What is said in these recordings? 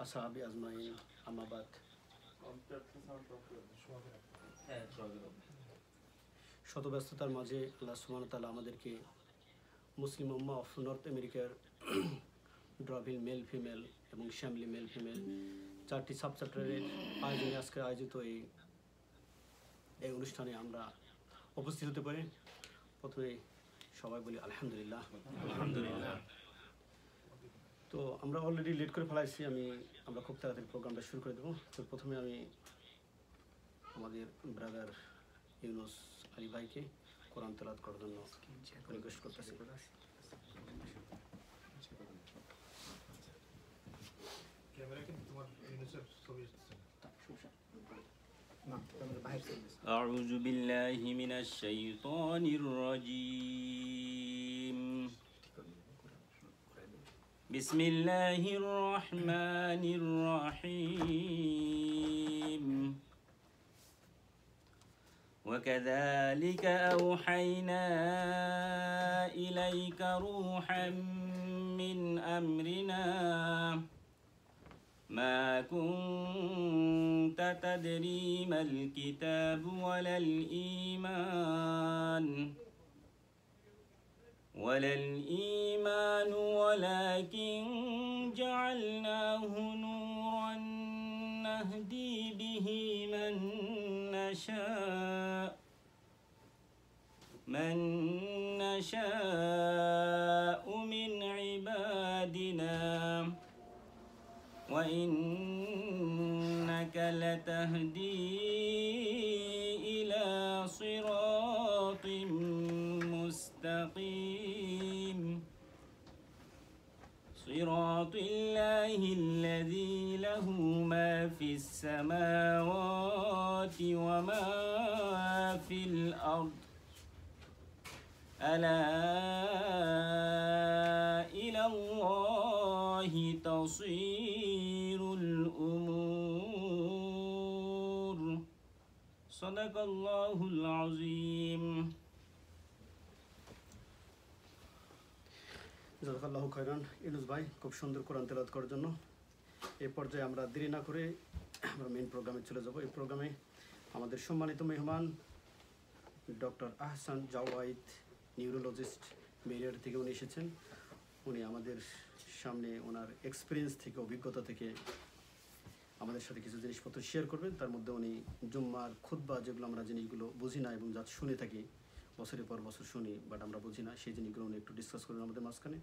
আসহাবি আজমাইন, আম্মা বাদ। শত ব্যস্ততার মাঝে আল্লাহ সুবহানাহু ওয়া তাআলা আমাদেরকে মুসলিম উম্মাহ অফ নর্থ আমেরিকার ড্রভিল মেল ফিমেল এবং শ্যামলি মেল ফিমেল 4টি সাব চ্যাপ্টারের আয়োজনে আজকে আয়োজিত এই অনুষ্ঠানে আমরা উপস্থিত হতে পারি। প্রথমে সবাই বলি আলহামদুলিল্লাহ। আলহামদুলিল্লাহ। তো আমরা অলরেডি লেট করে ফেলাইছি, আমরা খুব তাড়াতাড়ি প্রোগ্রামটা শুরু করে দেবো। তো প্রথমে আমি আমাদের ব্রাদার ইউনুস আলী ভাইকে কোরআন তেলাওয়াত করার জন্য রিকোয়েস্ট করতেছি। أعوذ بالله من الشيطان الرجيم. بسم الله الرحمن الرحيم. وكذلك أوحينا إليك روحا من أمرنا ما كنت تدري ما الكتاب ولا الإيمان ولكن جعلناه نورا نهدي به من نشاء من عبادنا وإنك لتهدي إلى صراط مستقيم صراط الله الذي له ما في السماوات وما في الأرض ألا إلى الله تصير الأمور صدق الله العظيم. জাযাকাল্লাহু খায়রান ইউনুস ভাই, খুব সুন্দর কোরআন তেলাওয়াত করার জন্য। এই পর্যায়ে আমরা দেরি না করে আমরা মেইন প্রোগ্রামে চলে যাব। এই প্রোগ্রামে আমাদের সম্মানিত মেহমান doctor Ahsan Jawaid, neurologist, merrier থেকে উনি এসেছেন। উনি আমাদের সামনে ওনার এক্সপিরিয়েন্স থেকে, অভিজ্ঞতা থেকে আমাদের সাথে কিছু জিনিসপত্র শেয়ার করবেন। তার মধ্যে উনি জুম্মার খুতবা, যেগুলো আমরা জিনিসগুলো বুঝি না এবং যা শুনে থাকি, বছরের পর বছর শুনি বাট আমরা বুঝি না, সেই জিনিসগুলো উনি একটু ডিসকাস করবেন আমাদের মাঝখানে,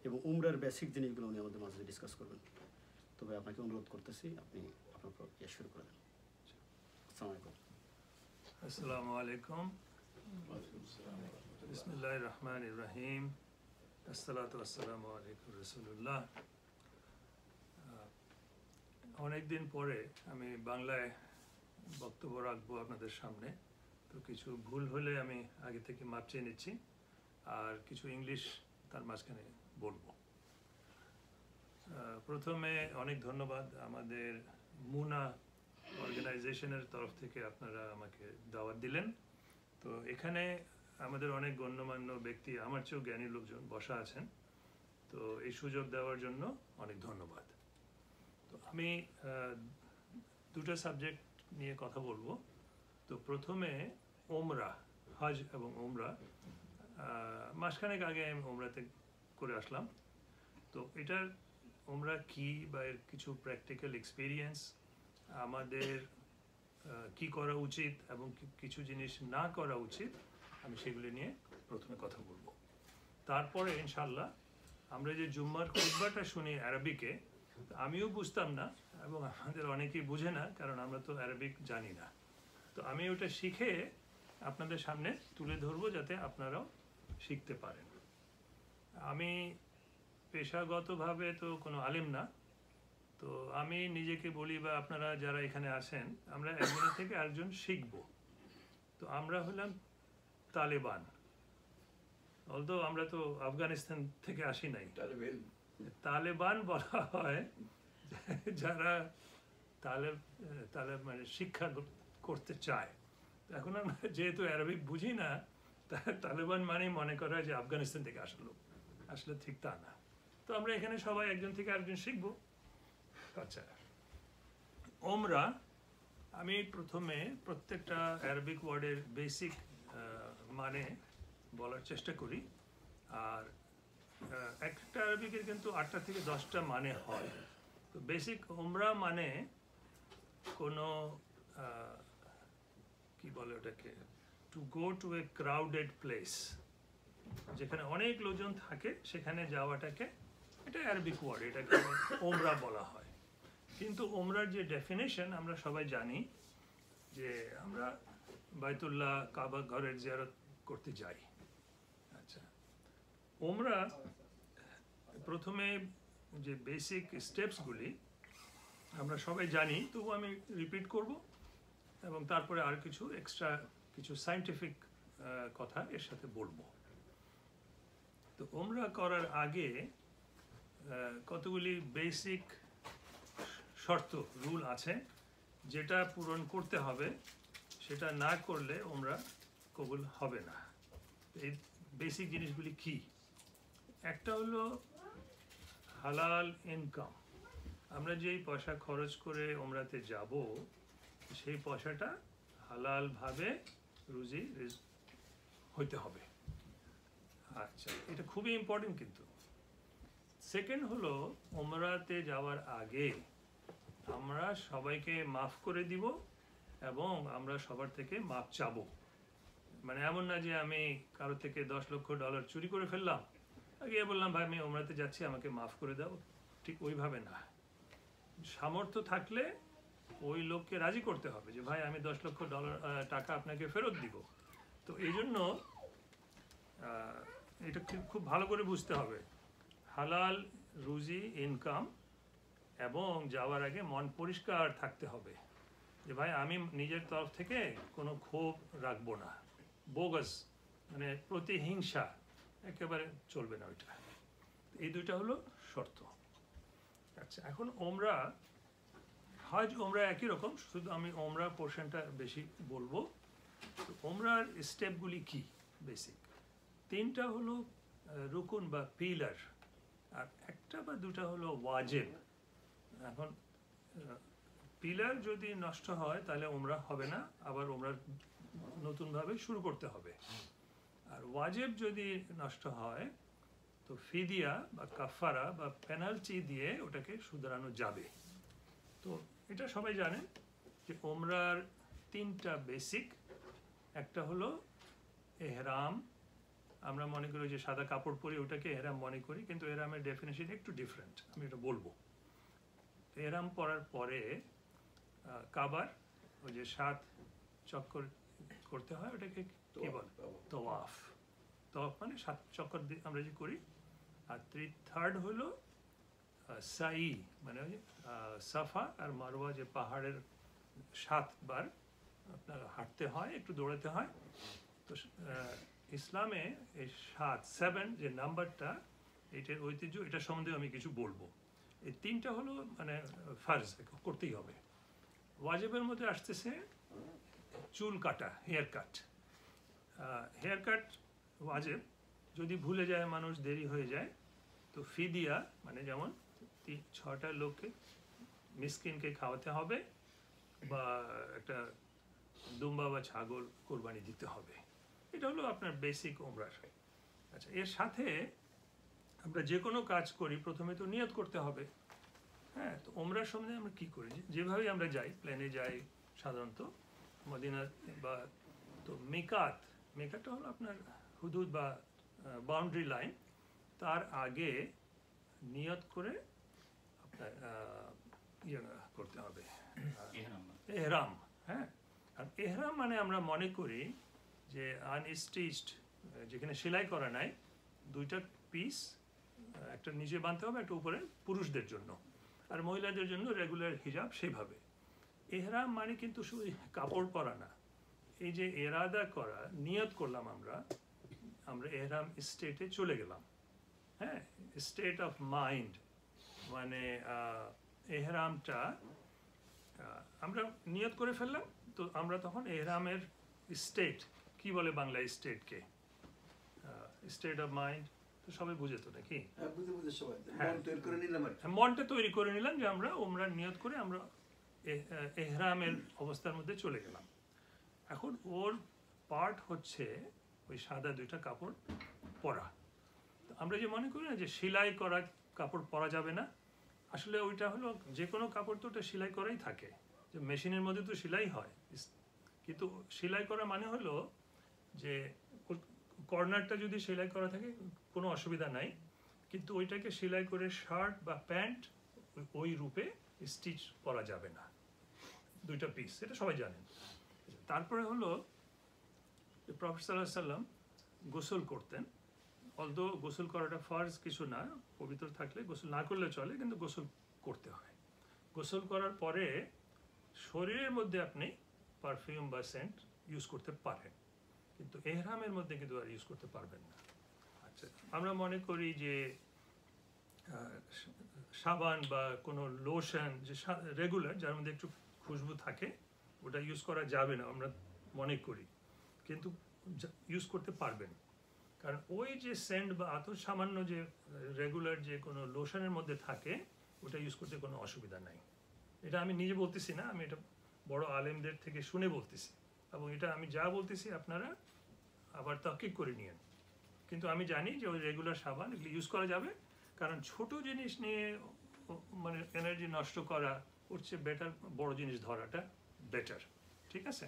এবং উমরার বেসিক জিনিসগুলো উনি আমাদের মাঝে ডিসকাস করবেন। তবে আপনাকে অনুরোধ করতেছি আপনি আপনার শুরু করে দেন। আসসালামু আলাইকুম। আসসালামু আলাইকুম। বিসমিল্লাহির রহমানির রহিম। আসসালাতু ওয়াসসালামু আলাইকুম রাসূলুল্লাহ। অনেকদিন পরে আমি বাংলায় বক্তব্য রাখবো আপনাদের সামনে, তো কিছু ভুল হলে আমি আগে থেকে মাপ চেয়ে নিচ্ছি, আর কিছু ইংলিশ তার মাঝখানে বলবো। প্রথমে অনেক ধন্যবাদ আমাদের মুনা অর্গানাইজেশনের তরফ থেকে, আপনারা আমাকে দাওয়াত দিলেন। তো এখানে আমাদের অনেক গণ্যমান্য ব্যক্তি, আমার চেয়েও জ্ঞানী লোকজন বসা আছেন, তো এই সুযোগ দেওয়ার জন্য অনেক ধন্যবাদ। তো আমি দুটো সাবজেক্ট নিয়ে কথা বলবো। তো প্রথমে ওমরা, হজ এবং ওমরা। মাসখানেক আগে আমি ওমরাতে করে আসলাম। তো এটার ওমরা কি বা এর কিছু প্র্যাকটিক্যাল এক্সপিরিয়েন্স, আমাদের কি করা উচিত এবং কিছু জিনিস না করা উচিত, আমি সেগুলি নিয়ে প্রথমে কথা বলবো। তারপরে ইনশাল্লাহ আমরা যে জুম্মার খুতবাটা শুনি আরবিকে, আমিও বুঝতাম না এবং আমাদের অনেকেই বুঝে না, কারণ আমরা তো আরবিক জানি না। তো আমি ওটা শিখে আপনাদের সামনে তুলে ধরবো যাতে আপনারাও শিখতে পারেন। আমি পেশাগতভাবে তো কোনো আলেম না, তো আমি নিজেকে বলি বা আপনারা যারা এখানে আছেন, আমরা একজনের থেকে আরেকজন শিখব। তো আমরা হলাম তালেবান, অলদো আমরা তো আফগানিস্তান থেকে আসি নাই। তালেবান বলা হয় যারা মানে শিক্ষা করতে চায়। এখন আমরা যেহেতু আরবিক বুঝি না, তালেবান মানে মনে করা হয় যে আফগানিস্তান থেকে আসলো, আসলে ঠিক তা না। তো আমরা এখানে সবাই একজন থেকে আরেকজন শিখবো। আচ্ছা, ওমরা আমি প্রথমে প্রত্যেকটা অ্যারাবিক ওয়ার্ডের বেসিক মানে বলার চেষ্টা করি। আর একটা অ্যারাবিকের কিন্তু 8টা থেকে 10টা মানে হয়। তো বেসিক ওমরা মানে কোনো কি বলে ওটাকে, to go to A crowded place, যেখানে অনেক লোকজন থাকে সেখানে যাওয়াটাকে, এটা অ্যারাবিক ওয়ার্ড, এটাকে ওমরা বলা হয়। কিন্তু ওমরার যে ডেফিনেশন আমরা সবাই জানি যে আমরা বাইতুল্লাহ কাবা ঘরের জিয়ারত করতে যাই। আচ্ছা, ওমরা প্রথমে যে বেসিক স্টেপসগুলি আমরা সবাই জানি, তবু আমি রিপিট করব এবং তারপরে আর কিছু এক্সট্রা কিছু সায়েন্টিফিক কথা এর সাথে বলবো। তো ওমরা করার আগে কতগুলি বেসিক শর্ত রুল আছে যেটা পূরণ করতে হবে, সেটা না করলে ওমরা কবুল হবে না। এই বেসিক জিনিসগুলি কি? একটা হলো হালাল ইনকাম। আমরা যেই পয়সা খরচ করে ওমরাতে যাব সেই পয়সাটা হালালভাবে রুজি হইতে হবে। আচ্ছা, এটা খুবই ইম্পর্টেন্ট। কিন্তু সেকেন্ড হলো ওমরাতে যাওয়ার আগে আমরা সবাইকে মাফ করে দিব এবং আমরা সবার থেকে মাফ চাবো। মানে এমন না যে আমি কারো থেকে $10 লক্ষ চুরি করে ফেললাম, আগে বললাম ভাই আমি ওমরাতে যাচ্ছি আমাকে মাফ করে দাও, ঠিক ওইভাবে না। সামর্থ্য থাকলে ওই লোককে রাজি করতে হবে যে ভাই আমি $10 লক্ষ টাকা আপনাকে ফেরত দিব। তো এই জন্য এটা খুব ভালো করে বুঝতে হবে, হালাল রুজি ইনকাম, এবং যাওয়ার আগে মন পরিষ্কার থাকতে হবে যে ভাই আমি নিজের তরফ থেকে কোনো ক্ষোভ রাখবো না, বোগাস মানে প্রতিহিংসা একেবারে চলবে না ওইটা। এই দুইটা হলো শর্ত। আচ্ছা, এখন ওমরা, হজ ওমরা একই রকম, শুধু আমি ওমরা পোর্শনটা বেশি বলবো। ওমরার স্টেপগুলি কি? বেসিক 3টা হলো রুকুন বা পিলার, আর 1টা বা 2টা হলো ওয়াজিব। এখন পিলার যদি নষ্ট হয় তাহলে ওমরা হবে না, আবার ওমরা নতুনভাবে শুরু করতে হবে। আর ওয়াজিব যদি নষ্ট হয় তো ফিদিয়া বা কাফারা বা পেনাল্টি দিয়ে ওটাকে শুধরানো যাবে। তো এটা সবাই জানেন যে ওমরার 3টা বেসিক। একটা হলো এহরাম, আমরা মনে করি যে সাদা কাপড় পরি ওটাকে এহরাম মনে করি, কিন্তু এহরামের ডেফিনেশন একটু ডিফারেন্ট, আমি এটা বলবো। এহরাম পরার পরে কাবার ওই যে 7 চক্কর করতে হয়, ওটাকে কি বলে? তওয়াফ। তওয়াফ মানে 7 চক্কর আমরা যে করি। আর থার্ড হলো সাই, মানে ওই সাফা আর মারওয়া যে পাহাড়ের 7 বার আপনার হাঁটতে হয়, একটু দৌড়াতে হয়। তো ইসলামে এই 7 যে নাম্বারটা, এটার ঐতিহ্য, এটা সম্বন্ধে আমি কিছু বলবো। এই 3টা হলো মানে ফার্জ, করতেই হবে। ওয়াজিবের মধ্যে আসতেছে চুল কাটা, হেয়ার কাট। হেয়ার কাট ওয়াজিব, যদি ভুলে যায় মানুষ, দেরি হয়ে যায়, তো ফিদিয়া মানে যেমন 6টা লোককে মিসকিনকে খাওয়াতে হবে বা একটা দুম্বা বা ছাগল কোরবানি দিতে হবে। এটা হলো আপনার বেসিক ওমরার। আচ্ছা, এর সাথে আমরা যে কোনো কাজ করি প্রথমে তো নিয়ত করতে হবে। হ্যাঁ, তো ওমরার সম্বন্ধে আমরা কী করি, যেভাবেই আমরা যাই, প্লেনে যাই সাধারণত মদিনা, বা তো মেকাতটা হলো আপনার হুদুদ বা বাউন্ডারি লাইন, তার আগে নিয়ত করে আপনার ইয়ে করতে হবে, এহরাম। হ্যাঁ, আর এহরাম মানে আমরা মনে করি যে আনস্টিচড, যেখানে সেলাই করা নাই, 2টা পিস, একটা নিচে বাঁধতে হবে, একটা উপরে, পুরুষদের জন্য, আর মহিলাদের জন্য রেগুলার হিজাব। সেভাবে এহরাম মানে কিন্তু শুধু কাপড় পরা না, এই যে এরাদা করা, নিয়ত করলাম আমরা এহরাম স্টেটে চলে গেলাম। হ্যাঁ, স্টেট অফ মাইন্ড, মানে এহরামটা আমরা নিয়ত করে ফেললাম, তো আমরা তখন এহরামের স্টেট, কি বলে বাংলায় স্টেটকে? State of mind. তো সবাই বুঝে তো নাকি? বুঝে বুঝে সবাই হ্যাঁ। মন তৈরি করে নিলাম আর কি। মনটা তৈরি করে নিলাম যে আমরা উমরার নিয়ত করে আমরা এহরামের অবস্থার মধ্যে চলে গেলাম। এখন ওর পার্ট হচ্ছে ওই সাদা দুইটা কাপড় পরা। তো আমরা যে মনে করি না যে সেলাই করা কাপড় পরা যাবে না, আসলে ওইটা হলো যে কোনো কাপড় তো ওটা সেলাই করাই থাকে, যে মেশিনের মধ্যে তো সেলাই হয়, কিন্তু সেলাই করা মানে হলো যে কর্নারটা যদি সেলাই করা থাকে কোনো অসুবিধা নাই, কিন্তু ওইটাকে সেলাই করে শার্ট বা প্যান্ট ওই রূপে স্টিচ করা যাবে না, দুইটা পিস, এটা সবাই জানেন। তারপরে হলো প্রফেট সাল্লাল্লাহু আলাইহি সাল্লাম গোসল করতেন, অলদো গোসল করাটা ফরজ কিছু না, পবিত্র থাকলে গোসল না করলে চলে, কিন্তু গোসল করতে হয়। গোসল করার পরে শরীরের মধ্যে আপনি পারফিউম বা সেন্ট ইউজ করতে পারেন, কিন্তু এহরামের মধ্যে কিন্তু আর ইউজ করতে পারবেন না। আচ্ছা, আমরা মনে করি যে সাবান বা কোনো লোশন যে রেগুলার যার মধ্যে একটু খুশবু থাকে ওটা ইউজ করা যাবে না আমরা মনে করি, কিন্তু ইউজ করতে পারবেন, কারণ ওই যে সেন্ট বা আতর সামান্য যে রেগুলার যে কোনো লোশনের মধ্যে থাকে ওটা ইউজ করতে কোনো অসুবিধা নাই। এটা আমি নিজে বলতেছি না, আমি এটা বড় আলেমদের থেকে শুনে বলতেছি, এবং এটা আমি যা বলতেছি আপনারা আবার তাহকিক করে নিয়েন। কিন্তু আমি জানি যে ওই রেগুলার সাবান এগুলো ইউজ করা যাবে, কারণ ছোট জিনিস নিয়ে মানে এনার্জি নষ্ট করা ওর চেয়ে বেটার বড় জিনিস ধরাটা বেটার, ঠিক আছে?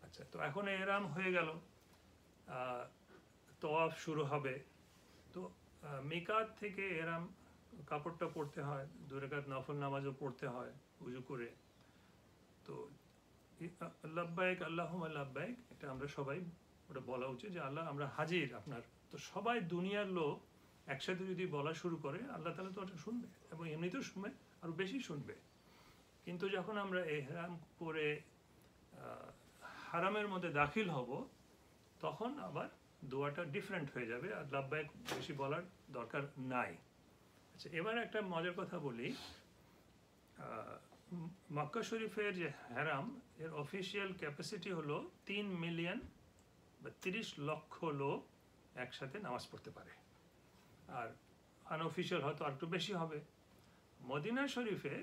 আচ্ছা, তো এখন এহরাম হয়ে গেল, তওয়াফ শুরু হবে। তো মিকাত থেকে এহরাম কাপড়টা পরতে হয়, 2 রাকাত নফল নামাজও পড়তে হয় উজু করে। তো লাব্বাইক আল্লাহুম্মা লাব্বাইক, এটা আমরা সবাই ওটা বলা উচিত যে আল্লাহ আমরা হাজির আপনার। তো সবাই দুনিয়ার লোক একসাথে যদি বলা শুরু করে আল্লাহ তাআলা তো ওটা শুনবে, এবং এমনিতেও শুনবে, আরও বেশি শুনবে। কিন্তু যখন আমরা এহরাম করে হারামের মধ্যে দাখিল হব তখন আবার দোয়াটা ডিফারেন্ট হয়ে যাবে, আর লাব্বাইক বেশি বলার দরকার নাই। আচ্ছা, এবার একটা মজার কথা বলি, মক্কা শরীফের যে হারাম এর অফিসিয়াল ক্যাপাসিটি হলো 3 মিলিয়ন বা 30 লক্ষ লোক একসাথে নামাজ পড়তে পারে, আর আনঅফিসিয়াল হয়তো আর একটু বেশি হবে। মদিনা শরীফে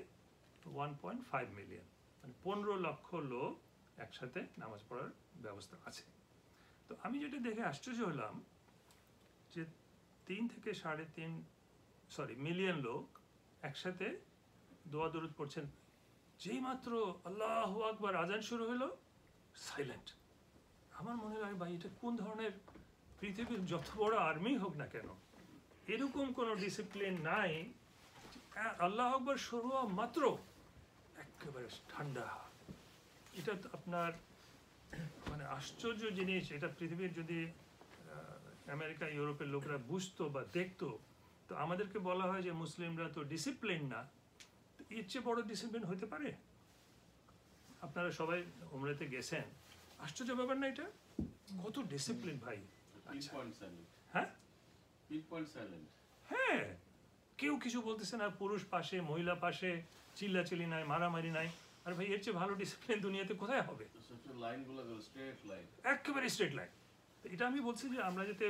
1.5 মিলিয়ন, মানে 15 লক্ষ লোক একসাথে নামাজ পড়ার ব্যবস্থা আছে। তো আমি যেটা দেখে আশ্চর্য হলাম যে 3 থেকে 3.5 মিলিয়ন লোক একসাথে দোয়া দরুদ পড়ছেন, যেই মাত্র আল্লাহু আকবার আজান শুরু হলো সাইলেন্ট। আমার মনে হয় ভাই এটা কোন ধরনের, পৃথিবীর যত বড় আর্মি হোক না কেন এরকম কোনো ডিসিপ্লিন নাই, আল্লাহু আকবার শুরু হওয়া মাত্র একেবারে ঠান্ডা। এটা আপনার মানে আশ্চর্য জিনিস, এটা পৃথিবীর যদি আমেরিকা ইউরোপের লোকরা বুঝতো বা দেখতো, তো আমাদেরকে বলা হয় যে মুসলিমরা তো ডিসিপ্লিন না, এর চেয়ে বড় ডিসিপ্লিন হতে পারে? আপনারা সবাই উমরাতে গেছেন, আশ্চর্য ব্যাপার না এটা? কত ডিসিপ্লিন ভাই! হ্যাঁ হ্যাঁ, কেউ কিছু বলতেছে না, পুরুষ পাশে মহিলা পাশে, চিল্লাচিল্লি নাই, মারামারি নাই। আর ভাই এর চেয়ে ভালো ডিসিপ্লিন দুনিয়াতে কোথায় হবে? একেবারে স্ট্রেট লাইন। এটা আমি বলছি যে আমরা যাতে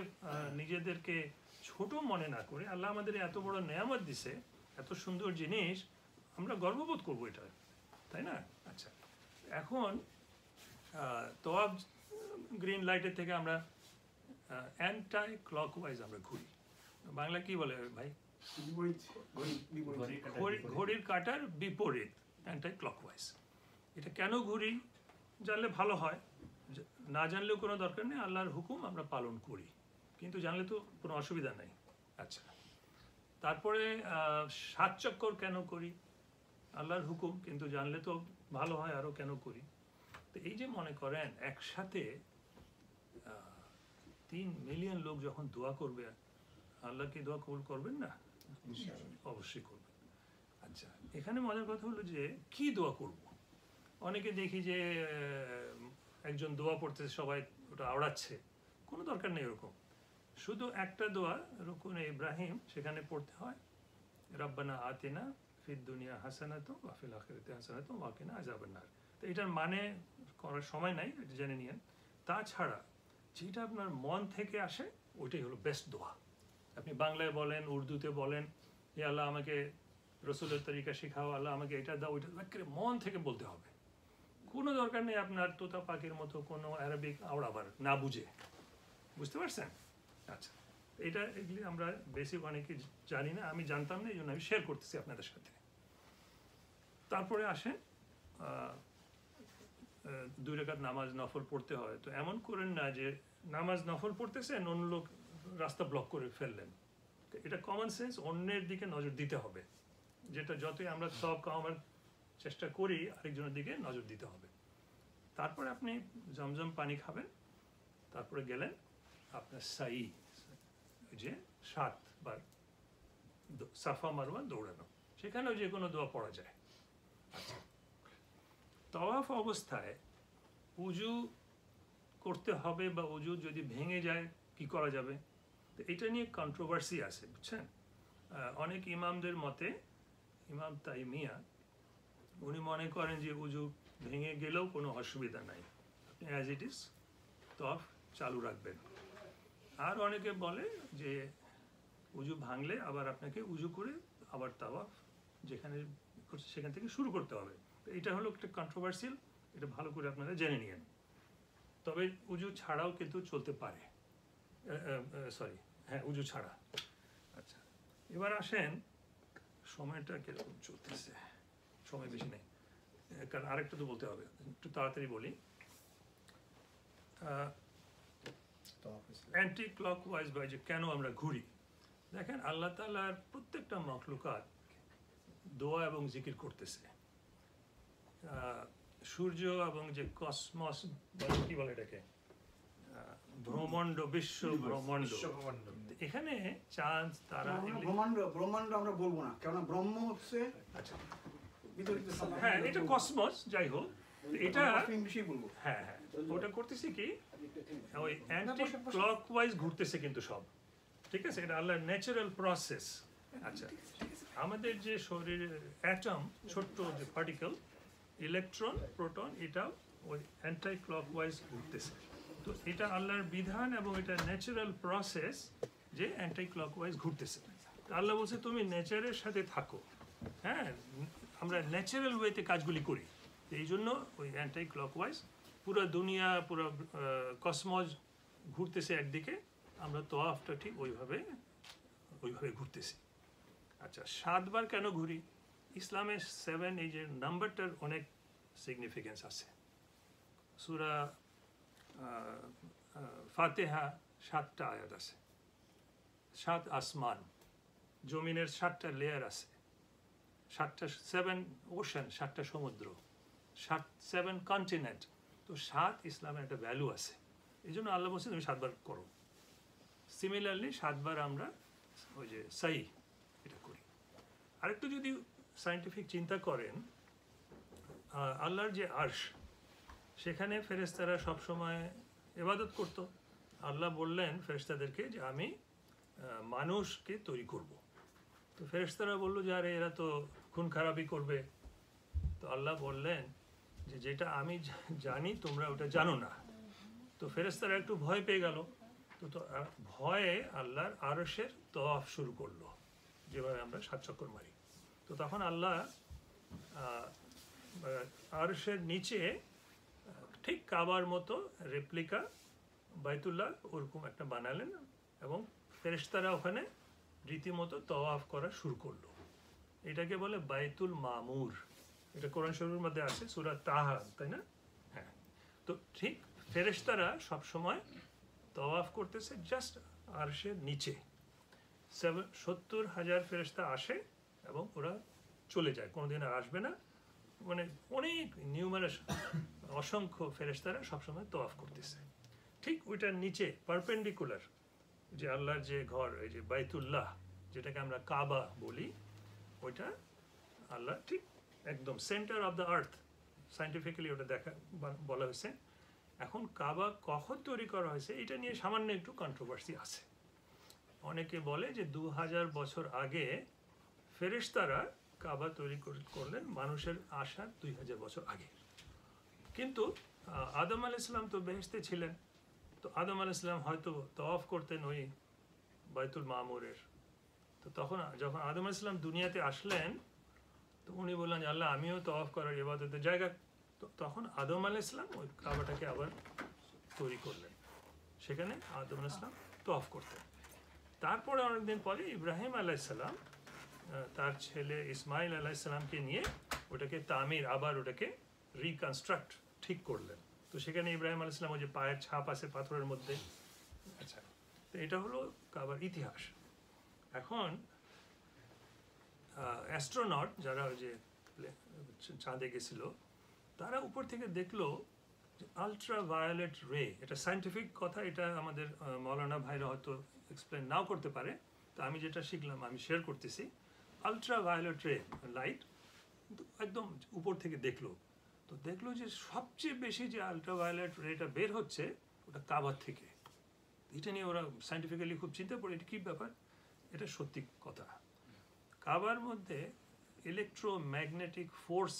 নিজেদেরকে ছোট মনে না করে, আল্লাহ আমাদের এত বড় নেয়ামত দিছে, এত সুন্দর জিনিস, আমরা গর্ববোধ করবো এটা, তাই না? আচ্ছা, এখন তোয়াব গ্রিন লাইটের থেকে আমরা অ্যান্টাই ক্লকওয়াইজ আমরা ঘুরি। বাংলা কি বলে ভাই? ঘড়ির কাঁটার বিপরীত, অ্যান্টাই ক্লকওয়াইজ। এটা কেন ঘুরি জানলে ভালো হয়, না জানলেও কোনো দরকার নেই, আল্লাহর হুকুম আমরা পালন করি, কিন্তু জানলে তো কোনো অসুবিধা নেই। আচ্ছা, তারপরে 7 চক্কর কেন করি? আল্লাহর হুকুম, কিন্তু জানলে তো ভালো হয়, আরও কেন করি? তো এই যে মনে করেন একসাথে 3 মিলিয়ন লোক যখন দোয়া করবে, আল্লাহ কি দোয়া কবুল করবেন না? অবশ্যই করবেন। আচ্ছা, এখানে মজার কথা হলো যে কি দোয়া করব। অনেকে দেখি যে একজন দোয়া পড়তেছে, সবাই ওটা আওড়াচ্ছে, কোনো দরকার নেই এরকম। শুধু একটা দোয়া রুকুনে ইব্রাহিম, সেখানে পড়তে হয় রব্বানা আতিনা ফিদ দুনিয়া হাসানাতু ওয়া ফিল আখিরাতি হাসানাতু ওয়া কিনা আযাবান নার। তো এটার মানে করার সময় নাই, এটা জেনে নিয়েন। তাছাড়া যেটা আপনার মন থেকে আসে ওইটাই হলো বেস্ট দোয়া। আপনি বাংলায় বলেন, উর্দুতে বলেন, হে আল্লাহ আমাকে রসুলের তরিকা শেখাও, আল্লাহ আমাকে এটা দাও ওইটা দাও, একেবারে মন থেকে বলতে হবে। কোনো দরকার নেই আপনার তোতা পাখির মতো কোনো অ্যারাবিক আওড়াবার না বুঝে, বুঝতে পারছেন? আচ্ছা, এগুলি আমরা বেসিক অনেকে জানি না, আমি জানতাম না, এই জন্য আমি শেয়ার করতেছি আপনাদের সাথে। তারপরে আসেন 2 রাকাত নামাজ নফল পড়তে হয়, তো এমন করেন না যে নামাজ নফল পড়তেছেন অন্য লোক রাস্তা ব্লক করে ফেললেন। এটা কমন সেন্স, অন্যের দিকে নজর দিতে হবে, যেটা যতই আমরা সব কামার চেষ্টা করি আরেকজনের দিকে নজর দিতে হবে। তারপরে আপনি জমজম পানি খাবেন, তারপরে গেলেন আপনার সাই, যে 7 বার সাফা মারওয়া দৌড়ানো, সেখানেও যে কোনো দোয়া পড়া যায়। আচ্ছা, তাওয়াফ অবস্থায় উজু করতে হবে বা উজু যদি ভেঙে যায় কি করা যাবে, তো এটা নিয়ে কন্ট্রোভার্সি আছে, বুঝছেন? অনেক ইমামদের মতে, ইমাম তাইমিয়া উনি মনে করেন যে উজু ভেঙে গেলেও কোনো অসুবিধা নাই, আপনি অ্যাজ ইট ইজ তাওয়াফ চালু রাখবেন। আর অনেকে বলে যে উজু ভাঙলে আবার আপনাকে উজু করে আবার তাওয়াফ যেখানে করছে সেখান থেকে শুরু করতে হবে। তো এটা হলো একটা কন্ট্রোভার্সিয়াল, এটা ভালো করে আপনারা জেনে নিয়েন। তবে উজু ছাড়াও কিন্তু চলতে পারে, সরি হ্যাঁ উজু ছাড়া। আচ্ছা, এবার আসেন সময়টা কিরকম চলতেছে, সময় বেশি নেই কারণ আরেকটা তো বলতে হবে, একটু তাড়াতাড়ি বলি। অ্যান্টি ক্লকওয়াইজ বা যে কেন আমরা ঘুরি, দেখেন আল্লাহ তাআলার প্রত্যেকটা মখলুকাত দোয়া এবং জিকির করতেছে। সূর্য এবং যে কসমস কি বলে এটাকে, ব্রহ্মাণ্ড, বিশ্ব ব্রহ্মাণ্ড, এখানে চাঁদ তারা, ব্রহ্মাণ্ড আমরা বলবো না, কেননা ব্রহ্ম হচ্ছে আচ্ছা বিতর্কিত শব্দ। হ্যাঁ এটা কসমস, যাই হোক এটা ইংলিশেই বলবো। হ্যাঁ হ্যাঁ ওটা করতেছে কি, ওই অ্যান্টি ক্লকওয়াইজ ঘুরতেছে কিন্তু সব, ঠিক আছে? এটা আল্লাহর ন্যাচারাল প্রসেস। আচ্ছা, আমাদের যে শরীরের অ্যাটম, ছোট্ট যে পার্টিকেল, ইলেকট্রন, প্রোটন, এটা ওই অ্যান্টি ক্লকওয়াইজ ঘুরতেছে। তো এটা আল্লাহর বিধান এবং এটা ন্যাচারাল প্রসেস যে অ্যান্টি ক্লকওয়াইজ ঘুরতেছে। আল্লাহ বলছে তুমি নেচারের সাথে থাকো, হ্যাঁ আমরা ন্যাচারাল ওয়েতে কাজগুলি করি, এই জন্য ওই অ্যান্টি ক্লকওয়াইজ পুরো দুনিয়া, পুরো কসমস ঘুরতেছে একদিকে, আমরা তোয়াফটা ঠিক ওইভাবে ঘুরতেছি। আচ্ছা, 7 বার কেন ঘুরি? ইসলামে 7 এই যে নাম্বারটার অনেক সিগনিফিকেন্স আছে। সূরা ফাতিহা 7টা আয়াত আছে, 7 আসমান, জমিনের 7টা লেয়ার আছে, 7 ওশান, 7টা সমুদ্র, 7 কন্টিনেন্ট। তো 7 ইসলামের একটা ভ্যালু আছে, এই জন্য আল্লাহ বলছে তুমি 7 বার করো। সিমিলারলি 7 বার আমরা ওই যে সাই এটা করি। আরেকটু যদি সায়েন্টিফিক চিন্তা করেন, আল্লাহর যে আরশ, সেখানে ফেরেশতারা সবসময় ইবাদত করত। আল্লাহ বললেন ফেরেশতাদেরকে যে আমি মানুষকে তৈরি করব। তো ফেরেশতারা বললো যে আরে এরা তো খুন খারাপি করবে। তো আল্লাহ বললেন যে যেটা আমি জানি তোমরা ওটা জানো না। তো ফেরেশতারা একটু ভয় পেয়ে গেল, তো ভয়ে আল্লাহর আরশের তওয়াফ শুরু করলো, যেভাবে আমরা 7 চক্কর মারি। তো তখন আল্লাহ আরশের নিচে ঠিক কাবার মতো রেপ্লিকা বাইতুল্লাহ ওরকম একটা বানালেন এবং ফেরেশতারা ওখানে রীতিমতো তওয়াফ করা শুরু করলো। এটাকে বলে বাইতুল মামুর, এটা কোরআন শরীফের মধ্যে আছে, সূরা তাহা, তাই না? হ্যাঁ, তো ঠিক ফেরেশতারা সবসময় তওয়াফ করতেছে জাস্ট আরশের নিচে। 70,000 ফেরেশতা আসে এবং ওরা চলে যায়, কোনোদিন আর আসবে না। মানে অনেক নিউমারাস, অসংখ্য ফেরেশতারা সবসময় তওয়াফ করতেছে। ঠিক ওইটার নিচে পারপেন্ডিকুলার যে আল্লাহর যে ঘর, এই যে বাইতুল্লাহ, যেটাকে আমরা কাবা বলি, ওইটা আল্লাহ ঠিক একদম centre of the earth, scientifically ওটা বলা হয়েছে। এখন কাবা কখন তৈরি করা হয়েছে এটা নিয়ে সামান্য একটু কন্ট্রোভার্সি আছে। অনেকে বলে যে 2000 বছর আগে ফেরেশতারা কাবা তৈরি করলেন মানুষের আসার 2000 বছর আগে। কিন্তু আদম আলাইহিস সালাম তো বেহেশতে ছিলেন, তো আদম আলাইহিস সালাম হয়তো তওয়াফ করতেন ওই বাইতুল মামুরের। তো তখন যখন আদম আলাইহিস সালাম দুনিয়াতে আসলেন, তো উনি বললেন যে আল্লাহ আমিও তওয়াফ করার ইবাদতের জায়গা। তখন আদম আলাইহিস সালাম ওই কাবাটাকে আবার তৈরি করলেন, সেখানে আদম আলাইহিস সালাম তওয়াফ করতেন। তারপরে অনেকদিন পরে ইব্রাহিম আলাইহিস সালাম তার ছেলে ইসমাইল আলাইহিস সালামকে নিয়ে ওটাকে তামির, আবার ওটাকে রিকনস্ট্রাক্ট, ঠিক করলেন। তো সেখানে ইব্রাহিম আলাইহিস সালাম ওই যে পায়ের ছাপ আছে পাথরের মধ্যে। আচ্ছা, তো এটা হলো কাবার ইতিহাস। এখন অ্যাস্ট্রোনট যারা ওই যে চাঁদে গেছিল, তারা উপর থেকে দেখলো আলট্রা ভায়োলেট রে, এটা সায়েন্টিফিক কথা, এটা আমাদের মৌলানা ভাইরা হয়তো এক্সপ্লেন নাও করতে পারে, তো আমি যেটা শিখলাম আমি শেয়ার করতেছি। আলট্রা ভায়োলেট রে লাইট একদম উপর থেকে দেখলো, তো দেখলো যে সবচেয়ে বেশি যে আলট্রা ভায়োলেট রেটা বের হচ্ছে ওটা কাবার থেকে। এটা নিয়ে ওরা সায়েন্টিফিক্যালি খুব চিন্তা করে, এটা কী ব্যাপার? এটা সত্যি কথা। কাবার মধ্যে ইলেকট্রোম্যাগনেটিক ফোর্স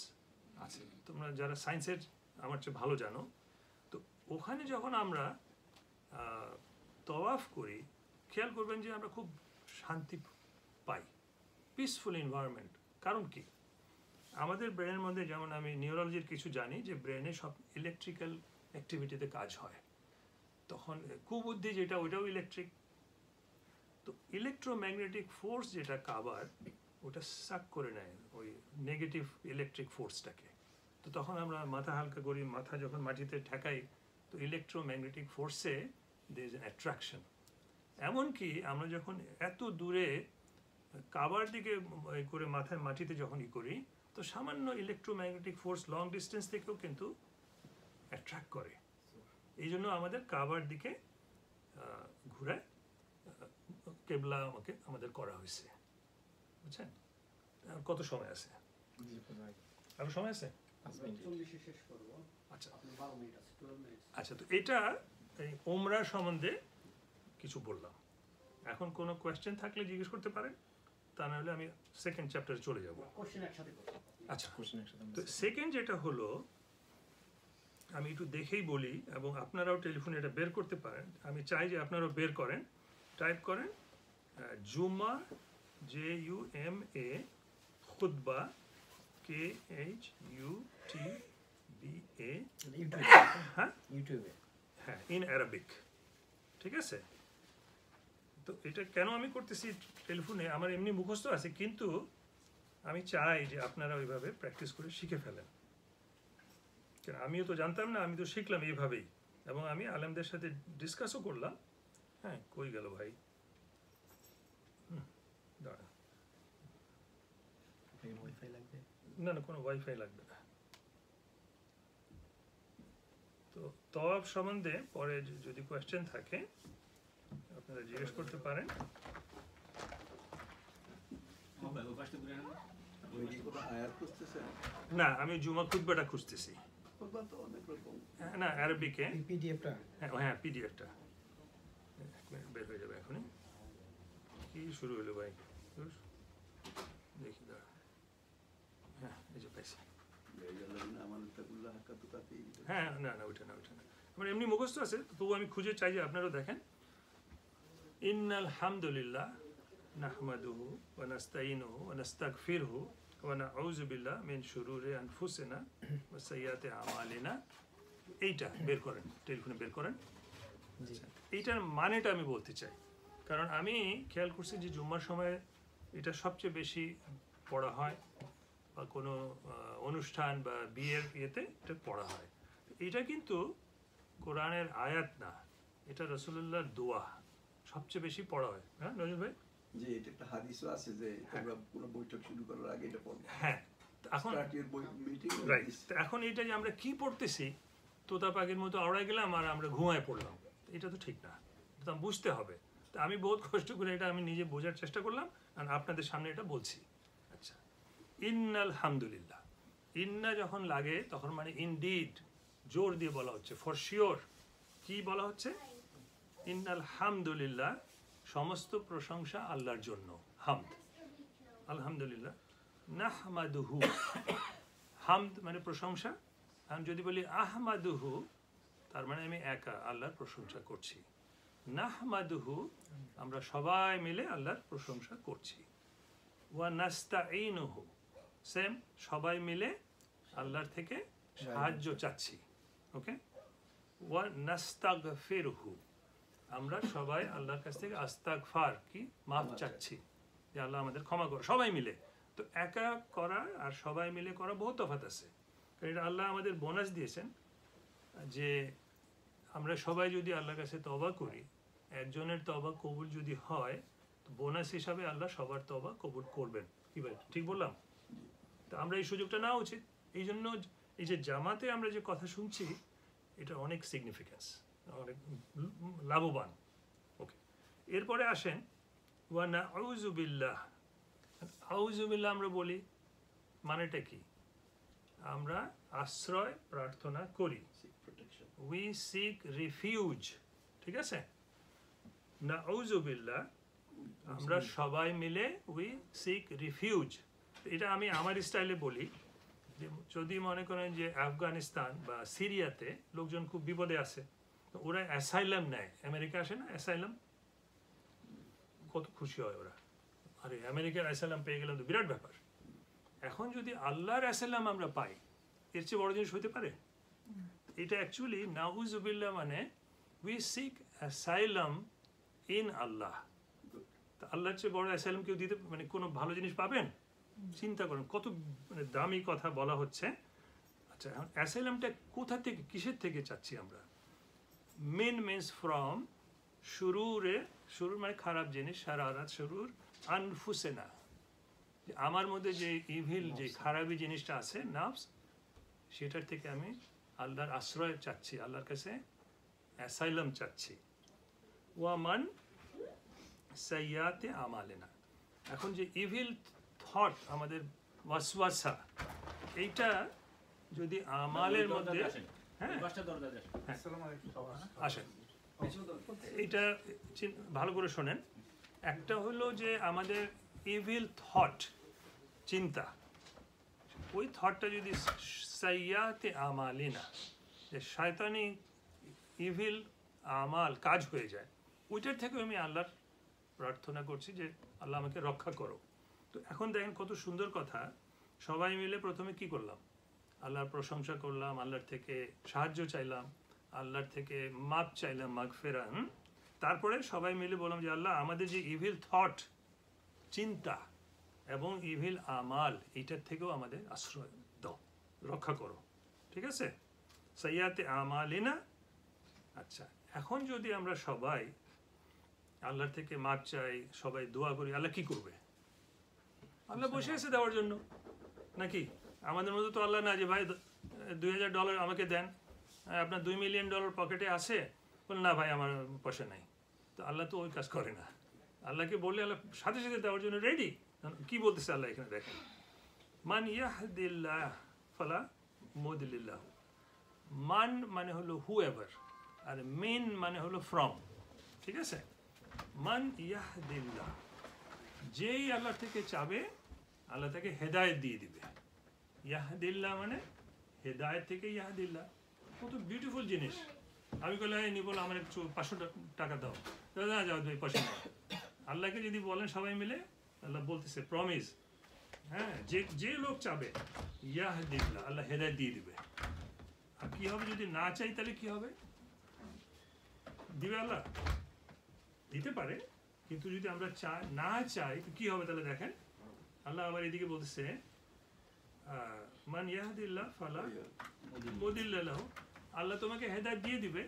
আছে, তোমরা যারা সায়েন্সের আমার চেয়ে ভালো জানো। তো ওখানে যখন আমরা তওয়াফ করি, খেয়াল করবেন যে আমরা খুব শান্তি পাই, পিসফুল এনভায়রনমেন্ট। কারণ কি? আমাদের ব্রেনের মধ্যে, যেমন আমি নিউরোলজির কিছু জানি, যে ব্রেনে সব ইলেকট্রিক্যাল অ্যাক্টিভিটিতে কাজ হয়, তখন কুবুদ্ধি যেটা ওইটাও ইলেকট্রিক। তো ইলেকট্রোম্যাগনেটিক ফোর্স যেটা কাবার, ওটা সাক করে নেয় ওই নেগেটিভ ইলেকট্রিক ফোর্সটাকে। তো তখন আমরা মাথা হালকা করি, মাথা যখন মাটিতে ঠেকাই, তো ইলেকট্রোম্যাগনেটিক ফোর্সে দের ইজ অ্যান অ্যাট্রাকশন। এমনকি আমরা যখন এত দূরে কাবার দিকে করে মাথায় মাটিতে যখন করি, তো সামান্য ইলেকট্রোম্যাগনেটিক ফোর্স লং ডিস্টেন্স থেকেও কিন্তু অ্যাট্রাক্ট করে। এই জন্য আমাদের কাবার দিকে ঘুরায় কেবলা আমাদের করা হয়েছে, বুঝছেন? কত সময় আছে? আরো সময় আছে? শেষ করবো। আচ্ছা, আপনি 12 মিনিট আছে, 12 মিনিট। আচ্ছা, তো এটা এই ওমরা সম্বন্ধে কিছু বললাম। এখন কোনো কোয়েশ্চেন থাকলে জিজ্ঞেস করতে পারেন, তা না হলে আমি সেকেন্ড চ্যাপ্টারে চলে যাব। কোশ্চেন একসাথে করব। আচ্ছা, তো সেকেন্ড যেটা হলো, আমি একটু দেখেই বলি, এবং আপনারাও টেলিফোনে এটা বের করতে পারেন। আমি চাই যে আপনারাও বের করেন, টাইপ করেন জুমা, JUMA, খুতবা, KHUTBA, হ্যাঁ ইউটিউবে। হ্যাঁ, ইন অ্যারাবিক। ঠিক আছে? তো এটা কেন আমি করতেছি টেলিফোনে, আমার এমনি মুখস্থ আছে, কিন্তু আমি চাই যে আপনারা ওইভাবে প্র্যাকটিস করে শিখে ফেলেন। কেন আমিও তো জানতাম না, আমি তো শিখলাম এইভাবেই, এবং আমি আলেমদের সাথে ডিসকাসও করলাম। হ্যাঁ, কই গেল ভাই? দাঁড়া, ওয়াইফাই লাগবে? না না, কোনো ওয়াইফাই লাগবে না। তো তওয়াফ সম্বন্ধে পরে যদি কোয়েশ্চেন থাকে আপনারা জিজ্ঞেস করতে পারেন। আয়াত খুঁজতেছেন? না, আমি জুমা খুতবাটা খুঁজতেছি। খুতবা তো অনেক রকম। হ্যাঁ, না আরবিকে। পিডিএফটা? হ্যাঁ, পিডিএফটা বের হয়ে যাবে এখনই। কি শুরু হলো ভাই? দেখি দাঁড়া। হ্যাঁ, এই যে পাইছি। হ্যাঁ, না না, ওইটা না, ওইটা না, আমার এমনি মুখস্থ আছে, তবু আমি খুঁজে চাই যে আপনারাও দেখেন। ইন্নাল হামদুলিল্লাহ নাহমাদুহু ওয়া নাস্তাইনুহু ওয়া নাস্তাগফিরুহু ওয়া নাউযু বিল্লাহি মিন শুরুরি আনফুসিনা ওয়া সাইয়্যাতি আমালিনা। এইটা বের করেন, টেলিফোনে বের করেন। এইটার মানেটা আমি বলতে চাই, কারণ আমি খেয়াল করছি যে জুম্মার সময় এটা সবচেয়ে বেশি পড়া হয়, বা কোনো অনুষ্ঠান বা বিয়ের ইয়েতে এটা পড়া হয়। এটা কিন্তু কোরআনের আয়াত না, এটা রাসূলুল্লাহর দোয়া, সবচেয়ে বেশি পড়া হয়। হ্যাঁ নজরুল ভাই? যে এটা একটা হাদিসও আছে যে তোমরা কোনো বৈঠক শুরু করার আগে এটা পড়বে। হ্যাঁ, এখন Start your meeting with right. this. এখন এটা যে আমরা কি পড়তেছি, তোতা পাখির মতো আওড়ায় গেলাম আর আমরা ঘুমায় পড়লাম, এটা তো ঠিক না, এটা বুঝতে হবে। তা আমি বহুত কষ্ট করে এটা আমি নিজে বোঝার চেষ্টা করলাম, আর আপনাদের সামনে এটা বলছি। আচ্ছা, ইন্নাল হামদুলিল্লাহ, ইন্না যখন লাগে তখন মানে ইনডিড, জোর দিয়ে বলা হচ্ছে, ফর শিওর। কি বলা হচ্ছে? ইন্নাল হামদুলিল্লাহ, সমস্ত প্রশংসা আল্লাহর জন্য। হামদ, আলহামদুলিল্লাহ। নাহমাদুহু, হামদ মানে প্রশংসা। আমি যদি বলি আহমাদুহু, তার মানে আমি একা আল্লাহর প্রশংসা করছি। নাহমাদুহু, আমরা সবাই মিলে আল্লাহর প্রশংসা করছি। ওয়া নাস্তাঈনুহু, সেম, সবাই মিলে আল্লাহর থেকে সাহায্য চাচ্ছি। ওকে। ওয়া নাস্তাগফিরহু, আমরা সবাই আল্লাহর কাছ থেকে আস্তাগফার কি মাফ চাচ্ছি, যে আল্লাহ আমাদের ক্ষমা করো, সবাই মিলে। তো একা করা আর সবাই মিলে করা বহুত তফাৎ আছে। কারণ এটা আল্লাহ আমাদের বোনাস দিয়েছেন যে আমরা সবাই যদি আল্লাহর কাছে তওবা করি, একজনের তওবা কবুল যদি হয়, তো বোনাস হিসাবে আল্লাহ সবার তওবা কবুল করবেন। কি ভাই, ঠিক বললাম? তো আমরা এই সুযোগটা নেওয়া উচিত। এই জন্য এই যে জামাতে আমরা যে কথা শুনছি, এটা অনেক সিগনিফিক্যান্স, অনেক লাভবান। ওকে, এরপরে আসেন ওয়া নাউযু বিল্লাহ। আউযু বিল্লাহ আমরা বলি, মানেটা কি? আমরা আশ্রয় প্রার্থনা করি, উই সিক রিফিউজ। ঠিক আছে, নাউযু বিল্লাহ, আমরা সবাই মিলে উই সিক রিফিউজ। এটা আমি আমার স্টাইলে বলি যে যদি মনে করেন যে আফগানিস্তান বা সিরিয়াতে লোকজন খুব বিপদে আছে, তো ওরা অ্যাসাইলাম নেয়। আমেরিকা আসে না অ্যাসাইলাম, কত খুশি হয় ওরা, আরে আমেরিকার অ্যাসাইলাম পেয়ে গেলাম তো বিরাট ব্যাপার। এখন যদি আল্লাহর অ্যাসাইলাম আমরা পাই, এর চেয়ে বড় জিনিস হতে পারে? এটা অ্যাকচুয়ালি নাউজুবিল্লাহ মানে উই সিক অ্যাসাইলাম ইন আল্লাহ। তা আল্লাহর চেয়ে বড় অ্যাসাইলাম কেউ দিতে, মানে কোনো ভালো জিনিস পাবেন? চিন্তা করেন কত মানে দামি কথা বলা হচ্ছে। আচ্ছা, এখন অ্যাসাইলামটা কোথা থেকে, কিসের থেকে চাচ্ছি আমরা? মেন মিনস ফ্রম শুরুর মানে খারাপ জিনিস, সারারাত শুরুর আনফুসেনা, আমার মধ্যে যে ইভিল যে খারাপি জিনিসটা আছে নাফস, সেটার থেকে আমি আল্লাহর আশ্রয় চাচ্ছি, আল্লাহর কাছে অ্যাসাইলাম চাচ্ছি। ওয়ামান সাইয়াতে আমালেনা, এখন যে ইভিল থট আমাদের ওয়াসওয়াসা, এইটা যদি আমালের মধ্যে, হ্যাঁ আসেন এইটা ভালো করে শোনেন। একটা হলো যে আমাদের ইভিল থট, চিন্তা, ওই থটটা যদি সাইয়াতে আমালিনা, যে শয়তানি ইভিল আমাল কাজ হয়ে যায়, ওইটার থেকে আমি আল্লাহর প্রার্থনা করছি যে আল্লাহ আমাকে রক্ষা করো। তো এখন দেখেন কত সুন্দর কথা, সবাই মিলে প্রথমে কি করলাম? আল্লাহর প্রশংসা করলাম, আল্লাহর থেকে সাহায্য চাইলাম, আল্লাহর থেকে মাপ চাইলাম, মাগফিরাত। তারপরে সবাই মিলে বললাম যে আল্লাহ আমাদের যে ইভিল থট, চিন্তা এবং ইভিল আমাল, এইটার থেকেও আমাদের আশ্রয় দাও, রক্ষা করো। ঠিক আছে, সাইয়াতে আমালিনা। আচ্ছা, এখন যদি আমরা সবাই আল্লাহর থেকে মাপ চাই, সবাই দোয়া করি, আল্লাহ কি করবে? আল্লাহ বসে আছে দেওয়ার জন্য, নাকি? আমাদের মধ্যে তো আল্লাহ না যে ভাই $2000 আমাকে দেন, আপনার $2 মিলিয়ন পকেটে আছে, বল না ভাই আমার পয়সা নাই। তো আল্লাহ তো ওই কাজ করে না। আল্লাহকে বললে আল্লাহ সাথে সাথে দেওয়ার জন্য রেডি। কি বলতেছে আল্লাহ এখানে দেখেন, মান ইয়াহদিল্লাহ ফালা মুদিল্লাহ। মান মানে হলো হু এভার, আর মিন মানে হলো ফ্রম। ঠিক আছে, মান ইয়াহদিল্লাহ, যেই আল্লাহ থেকে চাবে আল্লাহ তাকে হেদায়েত দিয়ে দিবে। ইয়াহদিল্লাহ মানে হেদায়েত থেকে ইয়াহদিল্লাহ, কত বিউটিফুল জিনিস। আমি বললাম এই বলো আমার একটু 500 টাকা দাও, দাদা যাও দুই পয়সা দাও। আল্লাহকে যদি বলেন সবাই মিলে, আল্লাহ বলতেছে প্রমিস, হ্যাঁ, যে লোক চাবে ইয়াহদিল্লাহ, আল্লাহ হেদায়েত দিয়ে দিবে। আর কি হবে যদি না চাই, তাহলে কি হবে? দিবে আল্লাহ, দিতে পারে, কিন্তু যদি আমরা না চাই তো কি হবে? তাহলে দেখেন আল্লাহ আবার এদিকে বলতেছে মান ইয়াহদিল্লাহ ফালা মুদিল্লা লাহু, আল্লাহ তোমাকে হেদায়েত দিয়ে দিবে,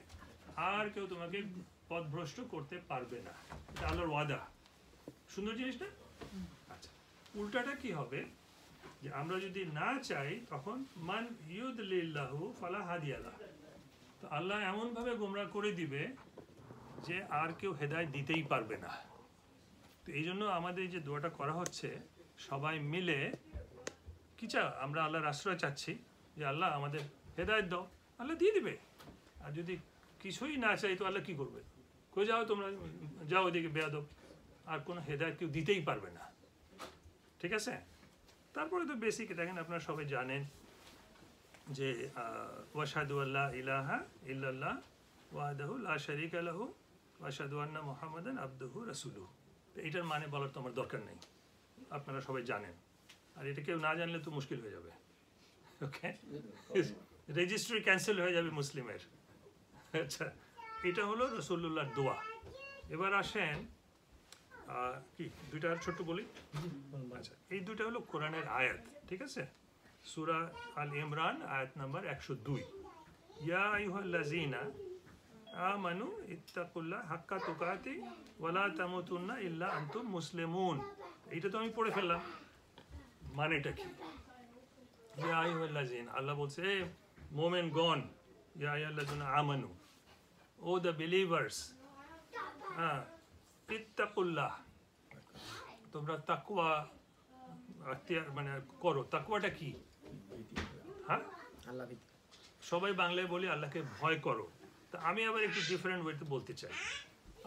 আর কেউ তোমাকে পথভ্রষ্ট করতে পারবে না। এটা আল্লাহর ওয়াদা। সুন্দর জিনিস না? আচ্ছা, উল্টাটা কি হবে? যে আমরা যদি না চাই, তখন মান ইউদলিল্লাহু ফালা হাদিয়া লাহ, তো আল্লাহ এমনভাবে গোমরাহ করে দিবে যে আর কেউ হেদায়েত দিতেই পারবে না। তো এই জন্য আমাদের যে দোয়াটা করা হচ্ছে, সবাই মিলে কি আমরা আল্লাহর আশ্রয় চাচ্ছি যে আল্লাহ আমাদের হেদায়েত দাও, আল্লাহ দিয়ে দিবে। আর যদি কিছুই না চাই, তো আল্লাহ কি করবে? কই যাও তোমরা, যাও ওইদিকে বেয়াদব, আর কোনো হেদায়েত কেউ দিতেই পারবে না। ঠিক আছে, তারপরে তো বেসিক দেখেন, আপনারা সবাই জানেন যে ওয়াশহাদু আল্লা ইলাহা ইল্লাল্লাহ ওয়াহদাহু লা শারীকা লাহু আশহাদু আন্না মুহাম্মাদান আবদুহু রাসূলুহু। তো এটার মানে বলার তো আমার দরকার নেই, আপনারা সবাই জানেন। আর এটা কেউ না জানলে তো মুশকিল হয়ে যাবে, ওকে, রেজিস্ট্রি ক্যান্সেল হয়ে যাবে মুসলিমের। আচ্ছা, এটা হলো রাসূলুল্লাহর দোয়া। এবার আসেন কি দুইটা আর ছোট্ট বলি। আচ্ছা, এই দুইটা হলো কোরআনের আয়াত, ঠিক আছে? সূরা আল ইমরান আয়াত নাম্বার 102, ইয়া আইয়ুহাল্লাযীনা আমানু ইত্তাকুল্লাহ হাক্কা তুকাতি ওয়ালা তামুতুন্না ইল্লা আনতুম মুসলিমুন। এইটা তো আমি পড়ে ফেললাম, মানেটা কি? ইয়া আইয়ুহাল্লাযীনা, আল্লাহ বলছে মোমেনগণ, ইয়া আইয়ুহাল্লাযীনা আমানু, ও দ্য বিলিভার্স, হ্যাঁ, ইত্তাকুল্লাহ, তোমরা তাকওয়া মানে করো। তাকওয়াটা কি? হ্যাঁ, সবাই বাংলায় বলি আল্লাহকে ভয় করো। তা আমি আবার একটু ডিফারেন্ট ওয়েতে বলতে চাই।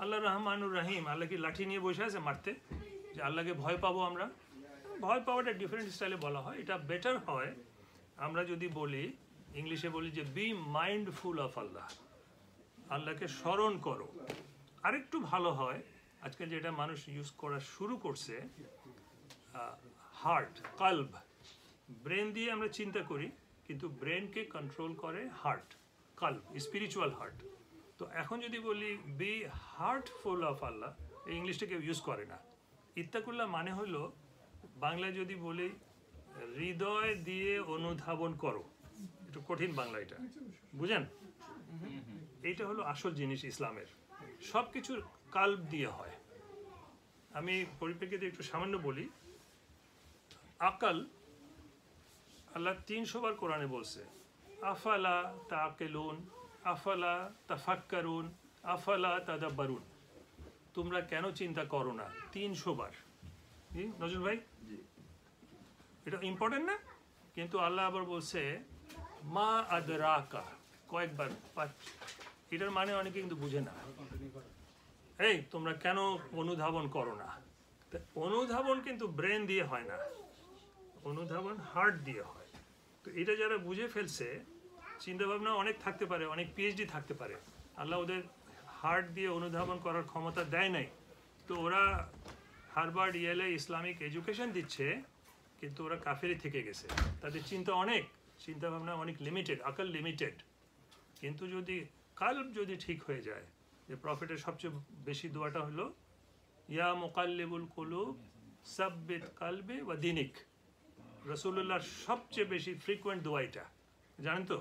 আল্লাহ রহমানুর রাহিম, আল্লাহ কি লাঠি নিয়ে বসে আছে মারতে যে আল্লাহকে ভয় পাবো আমরা? ভয় পাওয়াটা ডিফারেন্ট স্টাইলে বলা হয়। এটা বেটার হয় আমরা যদি বলি, ইংলিশে বলি যে বি মাইন্ডফুল অফ আল্লাহ, আল্লাহকে স্মরণ করো। আরেকটু ভালো হয় আজকাল যেটা মানুষ ইউজ করা শুরু করছে, হার্ট, কাল্ব, ব্রেন দিয়ে আমরা চিন্তা করি, কিন্তু ব্রেনকে কন্ট্রোল করে হার্ট, কাল্ব, স্পিরিচুয়াল হার্ট। তো এখন যদি বলি বি হার্টফুল অফ আল্লাহ, এই ইংলিশটা কেউ ইউজ করে না। ইত্তাকুল্লাহ মানে হলো, বাংলায় যদি বলি হৃদয় দিয়ে অনুধাবন করো, একটু কঠিন বাংলা, এটা বুঝেন? এইটা হলো আসল জিনিস ইসলামের, সব কিছুর কাল্ব দিয়ে হয়। আমি পরিপ্রেক্ষিতে একটু সামান্য বলি। আকাল আল্লাহ 300 বার কোরআনে বলছে, আফালা তাকিলুন, আফালা তাফাক্কারুন, আফালা তাদাব্বারুন, তোমরা কেন চিন্তা করো না? 300 বার। নজরুল ভাই, এটা ইম্পর্টেন্ট না? কিন্তু আল্লাহ আবার বলছে মা আদরাকা কয়েকবার। এটার মানে অনেকে কিন্তু বুঝে না, এই তোমরা কেন অনুধাবন করো না? অনুধাবন কিন্তু ব্রেন দিয়ে হয় না, অনুধাবন হার্ট দিয়ে হয়। তো এটা যারা বুঝে ফেলছে, চিন্তাভাবনা অনেক থাকতে পারে, অনেক পিএইচডি থাকতে পারে, আল্লাহ ওদের হার্ট দিয়ে অনুধাবন করার ক্ষমতা দেয় নাই। তো ওরা হার্ভার্ড, ইয়েলে ইসলামিক এডুকেশন দিচ্ছে, কিন্তু ওরা কাফেরি থেকে গেছে। তাদের চিন্তা অনেক, চিন্তাভাবনা অনেক লিমিটেড, আকল লিমিটেড। কিন্তু যদি কাল্ব যদি ঠিক হয়ে যায়, যে প্রফেটের সবচেয়ে বেশি দোয়াটা হলো ইয়া মুকাল্লিবুল কুলুব সাব্বিত কালবি ওয়া দিনিক। রাসূলুল্লাহর সবচেয়ে বেশি ফ্রিকোয়েন্ট দোয়া এটা, জানেন তো?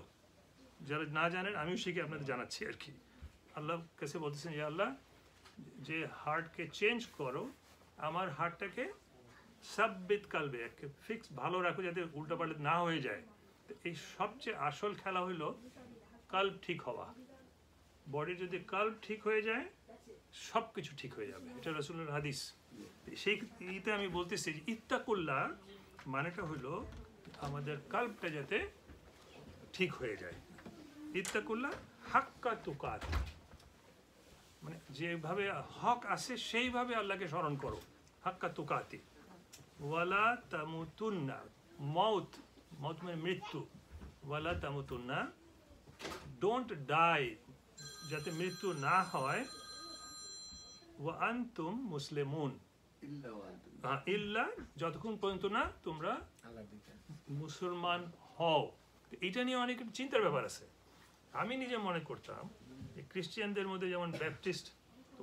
যারা না জানেন আমিও শিখে আপনাদের জানাচ্ছি আর কি। আল্লাহ কাছে বলতেছেন, ইয়া আল্লাহ, যে হার্টকে চেঞ্জ করো, আমার হার্টটাকে সাব্বিত কালবে, একে ফিক্স ভালো রাখো, যাতে উল্টাপাল্টা না হয়ে যায়। তো এই সবচেয়ে আসল খেলা হইল কাল্ব ঠিক হওয়া। বডি যদি কাল্ব ঠিক হয়ে যায়, সব কিছু ঠিক হয়ে যাবে। এটা রাসূলের হাদিস। সেই ইতে আমি বলতেছি ইত্তাকুল্লাহ মানেটা হলো আমাদের কাল্বটা যাতে ঠিক হয়ে যায়। ইত্তাকুল্লাহ হাক্কা তুকাত, মানে যেভাবে হক আছে সেইভাবে আল্লাহকে স্মরণ করো, হাক্কা তুকাতি। ওয়ালা তামুতুন্না, মৌত, মৌত মানে মৃত্যু, ওয়ালা তামুতুন্না, ডোন্ট ডাই, যাতে মৃত্যু না হয়, ওয়া আনতুম মুসলিমুন, ইল্লা, যতক্ষণ পর্যন্ত না তোমরা মুসলমান হও। এটা নিয়ে অনেক চিন্তার ব্যাপার আছে। আমি নিজে মনে করতাম খ্রিস্টানদের মধ্যে যেমন ব্যাপটিস্ট,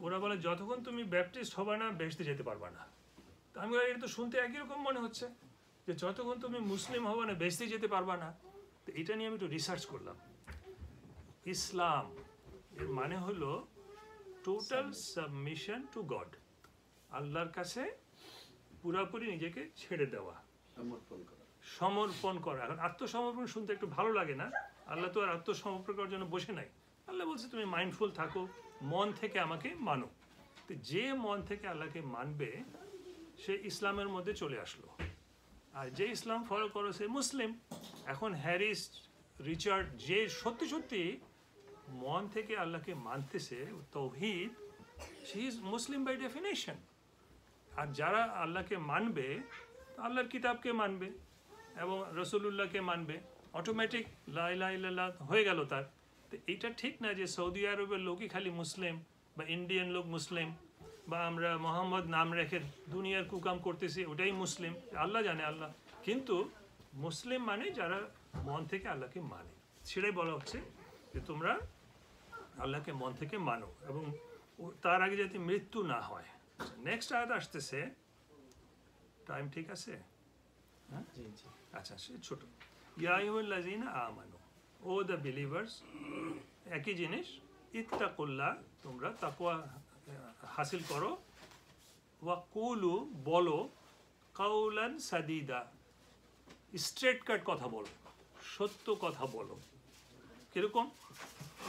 ওরা বলে যতক্ষণ তুমি ব্যাপটিস্ট হবে না বেহেশতে যেতে পারবা না। তো আমি এটা তো শুনতে একই রকম মনে হচ্ছে, যে যতক্ষণ তুমি মুসলিম হবে না বেহেশতে যেতে পারবা না। তো এটা নিয়ে আমি একটু রিসার্চ করলাম। ইসলাম এর মানে হলো টোটাল সাবমিশন টু গড, আল্লাহর কাছে পুরাপুরি নিজেকে ছেড়ে দেওয়া, সমর্পণ করা। এখন আত্মসমর্পণ শুনতে একটু ভালো লাগে না? আল্লাহ তো আর আত্মসমর্পণ করার জন্য বসে নাই। আল্লাহ বলছে তুমি মাইন্ডফুল থাকো, মন থেকে আমাকে মানো। তো যে মন থেকে আল্লাহকে মানবে সে ইসলামের মধ্যে চলে আসলো, আর যে ইসলাম ফলো করো সে মুসলিম। এখন হ্যারিস, রিচার্ড, যে সত্যি সত্যি মন থেকে আল্লাহকে মানতেছে, তাওহীদ, she is Muslim by definition. আর যারা আল্লাহকে মানবে, আল্লাহর কিতাবকে মানবে এবং রাসূলুল্লাহকে মানবে, অটোমেটিক লা ইলাহা ইল্লাল্লাহ হয়ে গেল তার। তো এইটা ঠিক না যে সৌদি আরবের লোকই খালি মুসলিম বা ইন্ডিয়ান লোক মুসলিম, বা আমরা মোহাম্মদ নাম রেখে দুনিয়ার কুকাম করতেছি, ওটাই মুসলিম, আল্লাহ জানে আল্লাহ। কিন্তু মুসলিম মানে যারা মন থেকে আল্লাহকে মানে, সেটাই বলা হচ্ছে যে তোমরা আল্লাহকে মন থেকে মানো এবং তার আগে যাতে মৃত্যু না হয়। নেক্সট আয়াত আসতেছে, টাইম ঠিক আছে? হ্যাঁ, আচ্ছা, সে ছোট। ইয়া আইয়ুহাল্লাযীনা আমানু, ও দ্য বিলিভার্স, একই জিনিস, ইত্তাকুল্লাহ, তোমরা তাকওয়া হাসিল করো, ওয়া কুলু, বলো, কাউলান সাদিদা, স্ট্রেট কাট কথা বলো, সত্য কথা বলো। কিরকম?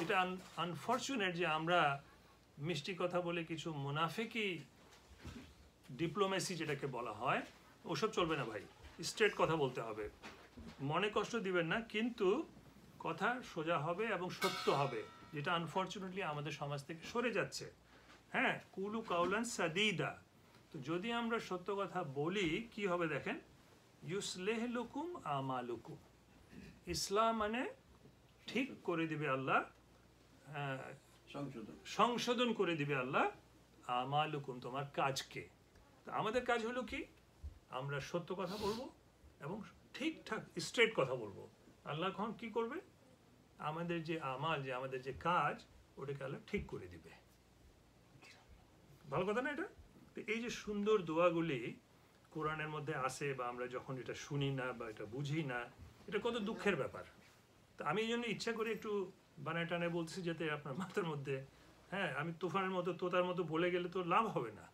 এটা আনফর্চুনেট যে আমরা মিষ্টি কথা বলে কিছু মুনাফিকি ডিপ্লোমেসি যেটাকে বলা হয়, ওসব চলবে না ভাই। স্ট্রেট কথা বলতে হবে, মনে কষ্ট দিবেন না, কিন্তু কথা সোজা হবে এবং সত্য হবে, যেটা আনফর্চুনেটলি আমাদের সমাজ থেকে সরে যাচ্ছে। হ্যাঁ, কুলু কাউলান সাদিদা। তো যদি আমরা সত্য কথা বলি কি হবে দেখেন, ইউসলেহ লুকুম আমালুকুম, ইসলাম মানে ঠিক করে দিবে আল্লাহ, সংশোধন করে দিবে আল্লাহ, আমালুকুম, তোমার কাজকে। তো আমাদের কাজ হলো কি, আমরা সত্য কথা বলবো এবং ঠিকঠাক স্ট্রেট কথা বলবো। আল্লাহ কখন কি করবে, আমাদের যে আমাল, যে আমাদের যে কাজ, ওটাকে আল্লাহ ঠিক করে দিবে। ভালো কথা না এটা? তো এই যে সুন্দর দোয়াগুলি কোরআনের মধ্যে আসে, বা আমরা যখন এটা শুনি না বা এটা বুঝি না, এটা কত দুঃখের ব্যাপার। তো আমি এই জন্য ইচ্ছা করে একটু বানায় টানায় বলতেছি, যাতে আপনার মাথার মধ্যে, হ্যাঁ, আমি তুফানের মতো তোতার মতো বলে গেলে তো লাভ হবে না।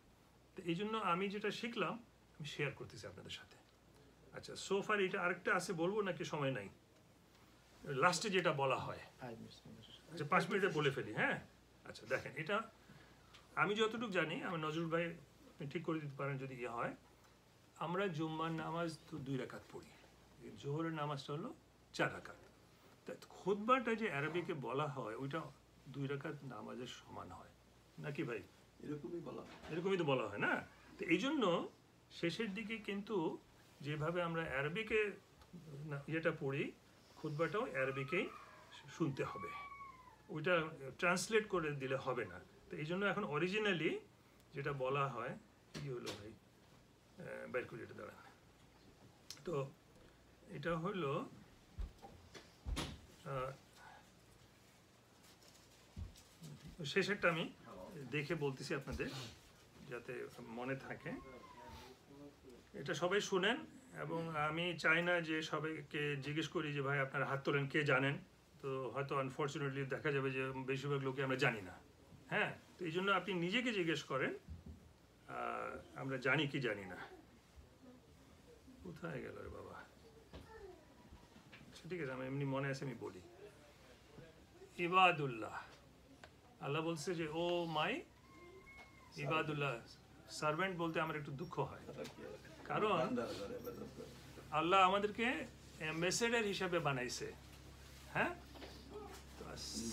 তো এই জন্য আমি যেটা শিখলাম আমি শেয়ার করতেছি আপনাদের সাথে। আচ্ছা, সোফার এটা আরেকটা আছে, বলবো নাকি সময় নাই? লাস্টে যেটা বলা হয়, আচ্ছা 5 মিনিটে বলে ফেলি। হ্যাঁ, আচ্ছা দেখেন, এটা আমি যতটুকু জানি, আমি নজরুল ভাই ঠিক করে দিতে পারেন যদি ইয়ে হয়, আমরা জুম্মার নামাজ তো 2 রাকাত পড়ি, জোহরের নামাজটা হলো 4 রাকাত। খুতবাটা যে আরবিকে বলা হয় ওইটা 2 রাকাত নামাজের সমান হয় নাকি ভাই? এরকমই তো বলা হয় না? তো এই জন্য শেষের দিকে কিন্তু যেভাবে আমরা আরবিকে যেটা পড়ি, খুতবাটাও আরবিকেই শুনতে হবে, ওইটা ট্রান্সলেট করে দিলে হবে না। তো এই জন্য এখন অরিজিনালি যেটা বলা হয়, কি হলো ভাই, বের করে এটা দাঁড়ান। তো এটা হলো শেষেরটা আমি দেখে বলতেছি আপনাদের, যাতে মনে থাকে। এটা সবাই শুনেন, এবং আমি চাই না যে সবাইকে জিজ্ঞেস করি যে ভাই আপনারা হাত তোলেন, কে জানেন। তো হয়তো আনফর্চুনেটলি দেখা যাবে যে বেশিরভাগ লোকে আমরা জানি না। হ্যাঁ, তো এই জন্য আপনি নিজেকে জিজ্ঞেস করেন আমরা জানি কি জানি না। কোথায় গেল রে বাবা? ঠিক আছে, আমি এমনি মনে আছে আমি বলি। ইবাদুল্লাহ, আল্লাহ বলছে যে ও মাই ইবাদুল্লাহ, সার্ভেন্ট বলতে আমার একটু দুঃখ হয়, কারণ আল্লাহ আমাদেরকে অ্যাম্বাসেডর হিসাবে বানাইছে। হ্যাঁ,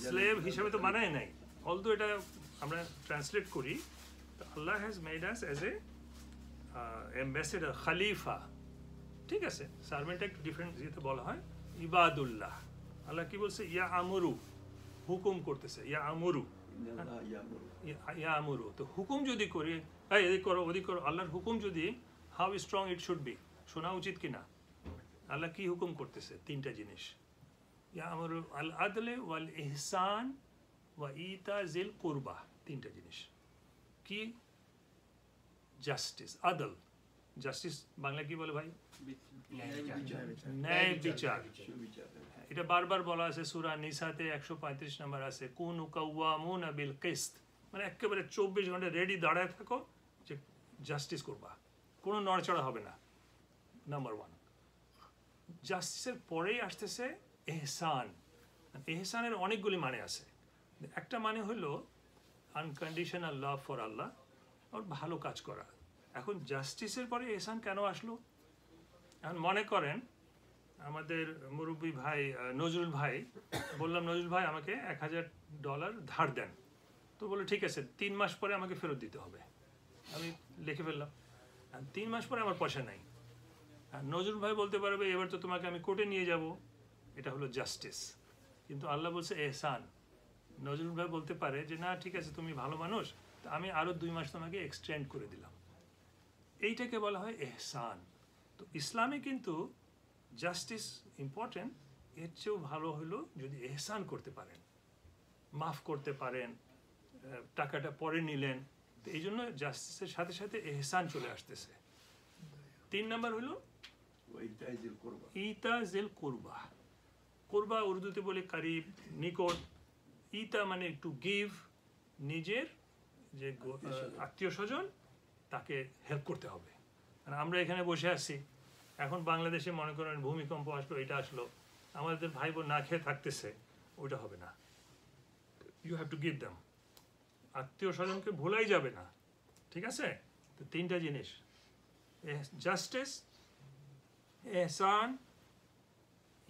স্লেভ হিসাবে তো বানায় নাই, অলদো এটা আমরা ট্রান্সলেট করি। তো Allah has made us as a ambassador, খালিফা। ঠিক আছে, সার্ভেন্টটা একটু ডিফারেন্ট যেহেতু বলা হয়। ইবাদুল্লাহ, আল্লাহ কি বলছে? ইয়া আমরু, হুকুম করতেছে, ইয়া আমরু, ইয়া আমরু। তো হুকুম যদি করি, এদিক করো ওদিক করো, আল্লাহর হুকুম যদি, how strong it should be, শোনা উচিত কিনা? আল্লাহ কি হুকুম করতেছে? 3টা জিনিস, ইয়া আমরু আল আদলে ওয়াল ইহসান ওয়া ইতা জিল কুরবা। 3টা জিনিস কি? জাস্টিস, আদল। জাস্টিস বাংলা কি বলে ভাই? ন্যায় বিচার। এটা বারবার বলা আছে সূরা নিসাতে, 135 নম্বর আছে, কুনু কাওয়ামুনা বিল কিসত, মানে একেবারে 24 ঘন্টা রেডি দাঁড়ায় থাকো যে জাস্টিস করবা, কোনো নড়চড়া হবে না। নাম্বার 1। জাস্টিসের পরেই আসতেছে এহসান। এহসানের অনেকগুলি মানে আছে। একটা মানে হলো আনকন্ডিশনাল লাভ ফর আল্লাহ, আর ভালো কাজ করা। এখন জাস্টিসের পরে এহসান কেন আসলো? এখন মনে করেন আমাদের মুরব্বী ভাই নজরুল ভাই, বললাম নজরুল ভাই আমাকে $1000 ধার দেন। তো বলে ঠিক আছে, 3 মাস পরে আমাকে ফেরত দিতে হবে। আমি লিখে ফেললাম, 3 মাস পরে আমার পয়সা নাই। নজরুল ভাই বলতে পারবে এবার তো তোমাকে আমি কোর্টে নিয়ে যাব, এটা হলো জাস্টিস। কিন্তু আল্লাহ বলছে এহসান, নজরুল ভাই বলতে পারে যে না ঠিক আছে তুমি ভালো মানুষ, তা আমি আরো 2 মাস তোমাকে এক্সটেন্ড করে দিলাম। এইটাকে বলা হয় এহসান। তো ইসলামে কিন্তু জাস্টিস ইম্পর্টেন্ট, এর চেয়েও ভালো হলো যদি এহসান করতে পারেন, মাফ করতে পারেন, টাকাটা পরে নিলেন। তো এই জন্য জাস্টিসের সাথে সাথে এহসান চলে আসতেছে। 3 নাম্বার হলো ওইটাই যে করবা। ইতা জেল কোরবা। কোরবা উর্দুতে বলে কারিব, নিকট। ইতা মানে টু গিভ, নিজের যে আত্মীয় স্বজন তাকে হেল্প করতে হবে। মানে আমরা এখানে বসে আছি, এখন বাংলাদেশে মনে করেন ভূমিকম্প আসলো, এটা আসলো, আমাদের ভাই বোন না খেয়ে থাকতেছে, ওটা হবে না। You have to give them. আত্মীয় স্বজনকে ভোলাই যাবে না, ঠিক আছে? তো 3টা জিনিস, জাস্টিস, এহসান,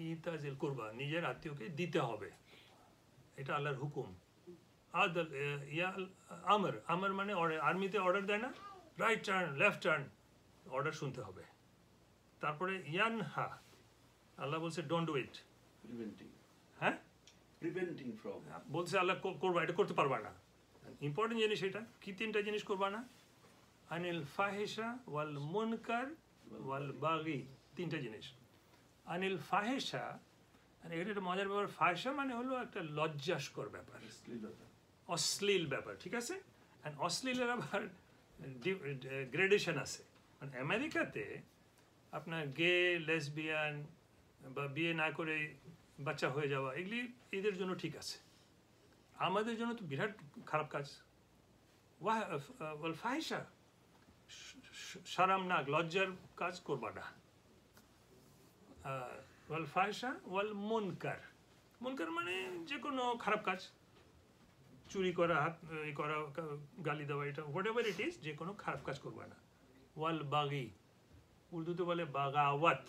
ইতাজিল কুরবা, নিজের আত্মীয়কে দিতে হবে, এটা আল্লাহর হুকুম। আদল আমর, আমর মানে আর্মিতে অর্ডার দেয় না, right turn left turn, order শুনতে হবে। তারপরে ইয়ানহা, আল্লাহ বলছে ডোন্ট ডু ইট, প্রিভেন্টিং, হ্যাঁ প্রিভেন্টিং ফ্রম, বলছে আল্লাহ করবা, এটা করতে পারবা না। ইম্পর্টেন্ট জিনিস এটা কি, 3টা জিনিস করবা না, আনিল ফাহিশা ওয়াল মুনকার ওয়াল বাগি, 3টা জিনিস। আনিল ফাহিশা, এটা একটা মজার ব্যাপার, ফাহিশা মানে হলো একটা লজ্জাস্কর ব্যাপার, শ্লীলতা, অশ্লীল ব্যাপার, ঠিক আছে? অ্যান্ড অশ্লীলের আবার গ্রেডেশন আছে। মানে আমেরিকাতে আপনার গে, লেসবিয়ান বা বিয়ে না করে বাচ্চা হয়ে যাওয়া, এগুলি এদের জন্য ঠিক আছে, আমাদের জন্য তো বিরাট খারাপ কাজ। ওয়াল ফাহিশা, শারামনাক, লজ্জার কাজ করবা না। ওয়াল ফাহিশা ওয়াল মুনকার, মুনকার মানে যে কোনো খারাপ কাজ, চুরি করা, হাত করা, গালি দেওয়া, এটা হোয়াট এভার ইট ইজ, যে কোনো খারাপ কাজ করবা না। ওয়াল বাগি, উর্দুতে বলে বাগাওয়াত,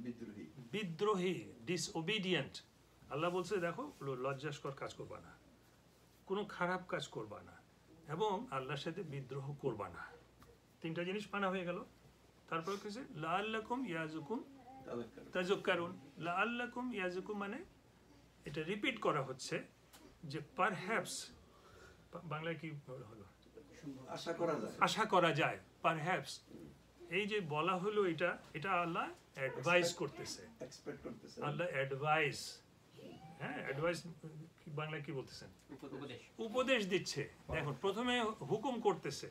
বিদ্রোহী, বিদ্রোহী, ডিসওবিডিয়েন্ট। আল্লাহ বলছে দেখো লজ্জাস্কর কাজ করবা না, কোনো খারাপ কাজ করবা না, এবং আল্লাহর সাথে বিদ্রোহ করবা না। 3টা জিনিস মানা হয়ে গেল। তারপর কিছু লাআল্লাকুম ইয়াজুকুম তাযাক্কারুন, লাআল্লাকুম ইয়াজুকুম মানে এটা রিপিট করা হচ্ছে যে পারহ্যাপস, বাংলায় কি হলো, আশা করা যায়, আশা করা যায়, পারহ্যাপস, এই যে বলা হলো এটা, এটা আল্লাহ অ্যাডভাইস করতেছে, এক্সপেক্ট করতেছে, আল্লাহ অ্যাডভাইস, হ্যাঁ অ্যাডভাইস বাংলায় কি বলতেছেন, উপদেশ দিচ্ছে। দেখুন প্রথমে হুকুম করতেছে,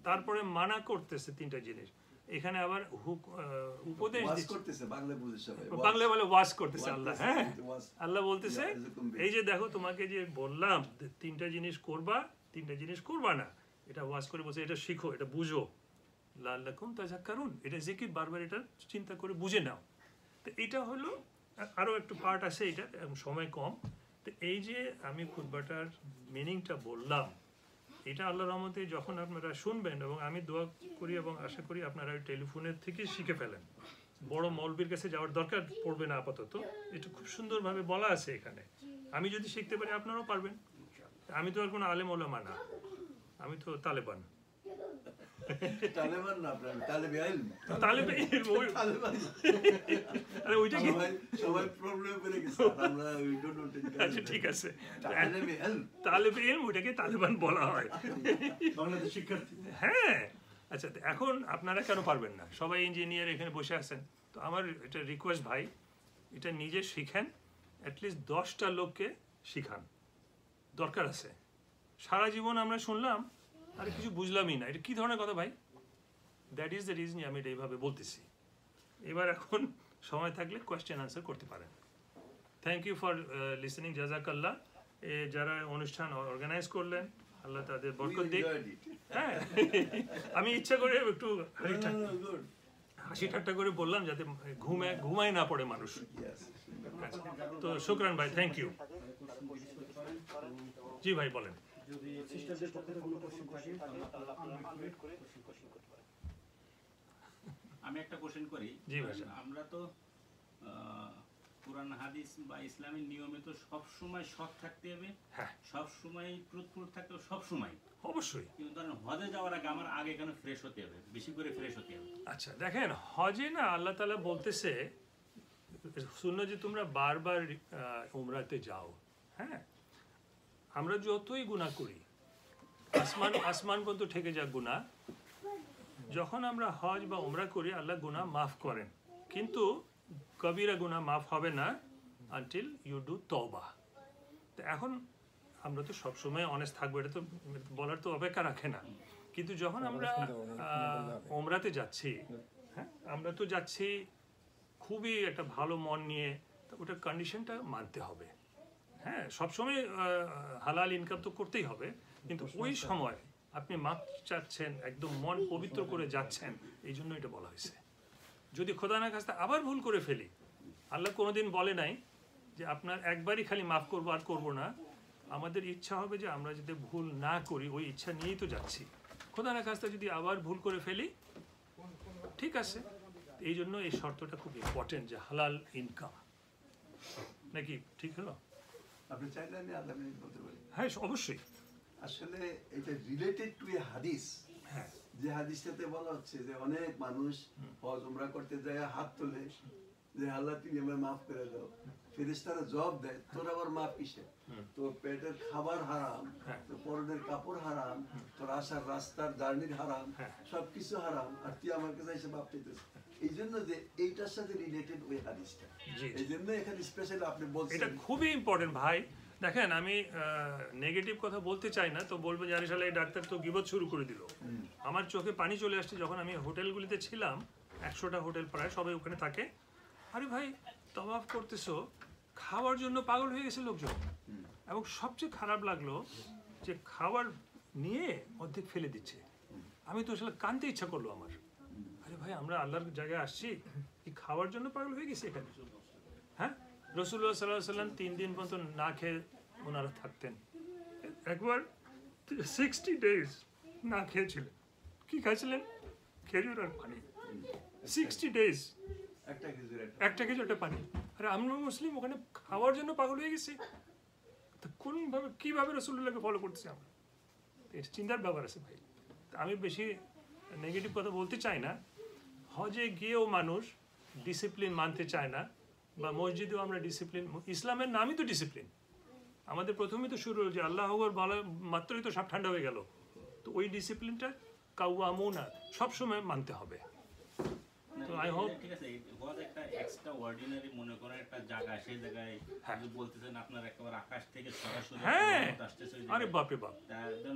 তারপরে মানা করতেছে, 3টা জিনিস। এখানে আবার উপদেশ ওয়াজ দিচ্ছে, করতেছে, বাংলা বুঝে সবাই, বাংলায় বলে ওয়াজ করতেছে আল্লাহ, হ্যাঁ ওয়াজ, আল্লাহ বলতেছে এই যে দেখো তোমাকে যে বললাম 3টা জিনিস করবা, 3টা জিনিস করবা না, এটা ওয়াজ করে বলছে, এটা শিখো, এটা বুঝো, লাআল্লাকুম তাযাক্কারুন, এটা জিকির, বারবার এটা চিন্তা করে বুঝে নাও। তো এটা হলো, আরো একটু পার্ট আছে, এটা সময় কম। তো এই যে আমি খুতবাটার মিনিংটা বললাম, এটা আল্লাহর রহমতে যখন আপনারা শুনবেন, এবং আমি দোয়া করি এবং আশা করি আপনারা ওই টেলিফোনের থেকে শিখে ফেলেন, বড় মৌলবীর কাছে যাওয়ার দরকার পড়বে না আপাতত, এটা খুব সুন্দরভাবে বলা আছে এখানে। আমি যদি শিখতে পারি আপনারাও পারবেন। আমি তো আর কোনো আলেম ওলামা না, আমি তো তালেবান। তালেবান না, আপনার তালেবে ইলম, তালেবে ইলম, তালেবান, আরে ওইটা কি, সবাই প্রবলেম করে গেছে, আমরা উই ডোন্ট নো টেক, আচ্ছা ঠিক আছে, তালেবে ইলম, তালেবে ইলম ওইটাকে তালেবান বলা হয়, বাংলাদেশ শিক্ষার্থী, হ্যাঁ। আচ্ছা এখন আপনারা কেন পারবেন না, সবাই ইঞ্জিনিয়ার এখানে বসে আছেন, তো আমার এটা রিকোয়েস্ট ভাই, এটা নিজে শিখেন, অ্যাটলিস্ট 10টা লোককে শিখান, দরকার আছে। সারা জীবন আমরা শুনলাম আর কিছু বুঝলামই না, এটা কি ধরনের কথা ভাই? দ্যাট ইজ দ্য রিজন আমি এটা এইভাবে বলতেছি। এবার এখন সময় থাকলে কোয়েশ্চেন আনসার করতে পারেন। থ্যাংক ইউ ফর লিসেনিং, জাজাকাল্লাহ। যারা অনুষ্ঠান অর্গানাইজ করলেন, আল্লাহ তাদের বরকত দিক। হ্যাঁ আমি ইচ্ছা করে একটু হাসি ঠাট্টা করে বললাম যাতে ঘুমায় না পড়ে মানুষ। আচ্ছা, তো শুকরান ভাই, থ্যাংক ইউ। জি ভাই বলেন। যদি সিস্টারদের পক্ষ থেকে কোনো কোশ্চেন থাকে তাহলে আনমিউট করে কোশ্চেন করতে পারেন। আমি একটা কোশ্চেন করি। জি ভাইয়া। আমরা তো কোরআন হাদিস বা ইসলামের নিয়মে তো সব সময় সৎ থাকতে হবে, হ্যাঁ সব সময় ট্রুথফুল থাকতে হবে, সব সময়। অবশ্যই। কিন্তু ধরেন হজে যাওয়ার আগে আমার আগে কেন ফ্রেশ হতে হবে, বেশি করে ফ্রেশ হতে হবে? আচ্ছা দেখেন, হজে না আল্লাহ তাআলা বলতেছে শুনলো যে তোমরা বারবার উমরাতে যাও, হ্যাঁ আমরা যতই গুনাহ করি, আসমান পর্যন্ত ঠেকে যাক গুনাহ, যখন আমরা হজ বা উমরা করি আল্লাহ গুনাহ মাফ করেন, কিন্তু কবিরা গুনাহ মাফ হবে না আনটিল ইউ ডু তওবা। তো এখন আমরা তো সবসময় অনেস্ট থাকবো, এটা তো বলার তো অপেক্ষা রাখে না, কিন্তু যখন আমরা ওমরাতে যাচ্ছি, হ্যাঁ আমরা তো যাচ্ছি খুবই একটা ভালো মন নিয়ে, তো ওটার কন্ডিশনটা মানতে হবে। হ্যাঁ, সবসময় হালাল ইনকাম তো করতেই হবে, কিন্তু ওই সময় আপনি মাপ চাচ্ছেন, একদম মন পবিত্র করে যাচ্ছেন, এই জন্য এটা বলা হয়েছে। যদি খোদা না খাস্তা আবার ভুল করে ফেলি, আল্লাহ কোনোদিন বলে নাই যে আপনার একবারই খালি মাফ করবো আর করবো না। আমাদের ইচ্ছা হবে যে আমরা যদি ভুল না করি, ওই ইচ্ছা নিয়েই তো যাচ্ছি। খোদা না খাস্তা যদি আবার ভুল করে ফেলি, ঠিক আছে। এই জন্য এই শর্তটা খুব ইম্পর্টেন্ট যে হালাল ইনকাম, নাকি ঠিক হলো? আপনি চাইলে আমি আল্লাহ বলতে পারি। হ্যাঁ অবশ্যই। আসলে এটা রিলেটেড টু এ হাদিস, হ্যাঁ যে হাদিসটাতে বলা হচ্ছে যে অনেক মানুষ হজ উমরা করতে যায় হাত তোলে যে আল্লাহ তুমি আমায় মাফ করে দাও, ফেরেশতারা জবাব দেয় তোর আবার মাফ কিসে, তোর পেটের খাবার হারাম, তোর পরনের কাপড় হারাম, তোর আসার রাস্তার জার্নির হারাম, সবকিছু হারাম, আর তুই আমার কাছে এসে মাফ চাইতেছিস। এই জন্য যে এইটার সাথে রিলেটেড ওই হাদিসটা, এই জন্য এখানে স্পেশালি আপনি বলছেন এটা খুবই ইম্পর্টেন্ট ভাই। দেখেন আমি নেগেটিভ কথা বলতে চাই না, তো বলবো জানি সালে এই ডাক্তার তো গিবত শুরু করে দিল। আমার চোখে পানি চলে আসছে যখন আমি হোটেলগুলিতে ছিলাম, 100টা হোটেল প্রায়, সবাই ওখানে থাকে। আরে ভাই তওয়াফ করতেছো, খাওয়ার জন্য পাগল হয়ে গেছে লোকজন। এবং সবচেয়ে খারাপ লাগলো যে খাবার নিয়ে অর্ধেক ফেলে দিচ্ছে। আমি তো আসলে কানতে ইচ্ছা করলো আমার। আরে ভাই আমরা আল্লাহর জায়গায় আসছি, এই খাওয়ার জন্য পাগল হয়ে গেছি এখানে। হ্যাঁ, রাসূলুল্লাহ সাল্লাল্লাহু আলাইহি ওয়াসাল্লাম 3 দিন পর্যন্ত না খেয়ে ওনারা থাকতেন। একবার 60 ডেজ না খেয়েছিলেন। কি খাইছিলেন? খেজুর আর পানি। 60 ডেজ একটা খেজুর একটা পানি। আরে আমরা মুসলিম, ওখানে খাওয়ার জন্য পাগল হয়ে গেছি। তো কোনভাবে কিভাবে রাসূলুল্লাহকে ফলো করতেছি আমরা? এটা চিন্তার ব্যাপার আছে ভাই। আমি বেশি নেগেটিভ কথা বলতে চাই না। হজে গিয়েও মানুষ ডিসিপ্লিন মানতে চায় না, বা মসজিদেও আমরা ডিসিপ্লিন, ইসলামের নামই তো ডিসিপ্লিন। আমাদের প্রথমেই তো শুরু হলো যে আল্লাহ আকবার বলা মাত্রই তো সব ঠান্ডা হয়ে গেল। তো ওই ডিসিপ্লিনটা কাওয়ামুনা সবসময় মানতে হবে। তো আই হোপ ঠিক আছে, হজ একটা এক্সট্রা অর্ডিনারি মনে করেন একটা জায়গা, সেই জায়গায় যদি বলতেছেন আপনার একেবারে আকাশ থেকে সরাসরি হ্যাঁ, আসতেছে ওই আরে বাপ রে বাপ।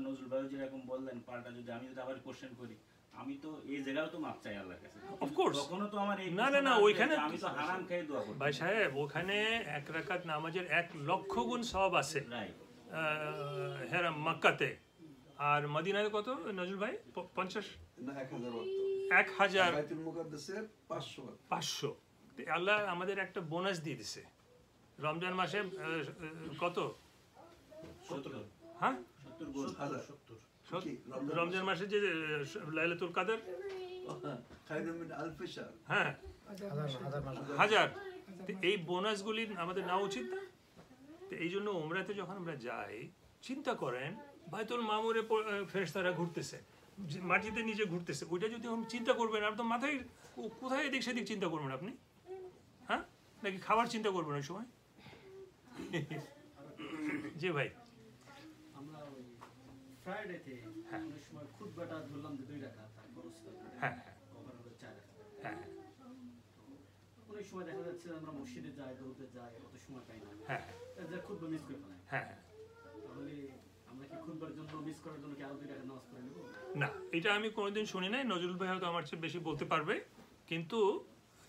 নজরুল ভাই যেরকম বললেন, পাল্টা যদি আমি যদি আবার কোশ্চেন করি, আমি তো এই জায়গাও তো মাপ চাই আল্লাহর কাছে। Of course. তখনও তো আমার এই না না না, ওইখানে আমি তো হারাম খেয়ে দোয়া করি ভাই সাহেব, ওখানে 1 রাকাত নামাজের 1 লক্ষ গুণ সওয়াব আছে। রাইট। হেরাম মক্কাতে। আর মদিনায় কত নজরুল ভাই? 50 না 1000 ওয়াক্ত, 1000 বাইতুল মুকাদ্দাসে 500 ওয়াক্ত। 500। আল্লাহ আমাদের একটা বোনাস দিয়ে দিছে রমজান মাসে। কত? 70 হ্যাঁ, 70 গুণ। 70 কি রমজান মাসে যে লাইলাতুল কাদের, খায়রুম মিন আলফি শাহর। হ্যাঁ 1000। তো এই বোনাসগুলি আমাদের নেওয়া উচিত না? তো এই জন্য উমরাতে যখন আমরা যাই, চিন্তা করেন বাইতুল মামুরে ফেরেশতারা ঘুরতেছে, মাটিতে নিচে ঘুরতেছে, ওইটা যদি আপনি চিন্তা করবেন, আপনার মাথায় কোথায় এদিক সেদিক চিন্তা করবেন আপনি? হ্যাঁ, নাকি খাবার চিন্তা করবেন ওই সময়? জি ভাই। আমরা ওই ফ্রাইডেতে অনেক সময় খুতবাটা ধরলাম যে 2 রাকাত, আর ফরজটা হ্যাঁ হ্যাঁ কখনো হলো 4 রাকাত। হ্যাঁ অনেক সময় দেখা যাচ্ছে আমরা মসজিদে যাই, দৌড়তে যাই, অত সময় পাই না, হ্যাঁ যে খুতবা মিস করে ফেলাই। হ্যাঁ হ্যাঁ। তাহলে আমরা কি খুতবার জন্য মিস করার জন্য কি আরো 2 রাকাত নামাজ পড়ে নেব? না, এটা আমি কোনোদিন শুনি নাই। নজরুল ভাই হয়তো আমার চেয়ে বেশি বলতে পারবে, কিন্তু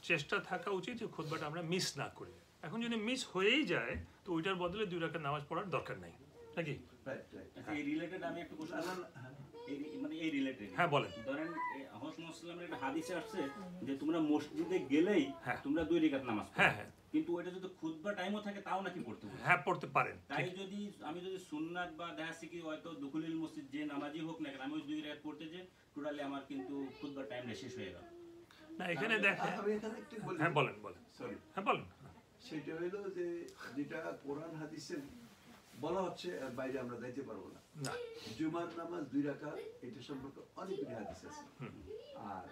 চেষ্টা থাকা উচিত যে খুতবাটা আমরা মিস না করি। এখন যদি মিস হয়েই যায়, তো ওইটার বদলে 2 রাকাত নামাজ পড়ার দরকার নাই, নাকি? Right right. আচ্ছা, এই রিলেটেড আমি একটা কোশ্চেন, মানে এই রিলেটেড। হ্যাঁ বলেন। ধরেন হযরত মুহাম্মদের একটা হাদিসে আসছে যে তোমরা মসজিদে গেলেই হ্যাঁ। তোমরা 2 রাকাত নামাজ পড়ো। হ্যাঁ হ্যাঁ কিন্তু ওইটা যদি খুতবা টাইমও থাকে তাও নাকি পড়তে হবে। হ্যাঁ, পড়তে পারেন। তাই যদি আমি যদি সুন্নাত বা দেখাচ্ছি কি হয়তো দুখুলিল মসজিদ যে নামাজি হোক না কেন, আমি ওই 2 রাকাত পড়তে যে টোটালি আমার কিন্তু খুতবা টাইমটা শেষ হয়ে গেল। না, এখানে দেখেন। আমি এখানে একটু বলি। হ্যাঁ বলেন বলেন। সরি, হ্যাঁ বলেন। সেটা হইলো যে যেটা কোরআন হাদিসে বলা হচ্ছে এর বাইরে আমরা যাইতে পারবো না। না, জুমার নামাজ 2 রাকাত, এটা সম্পর্কে অনেকগুলি হাদিস আছে। আর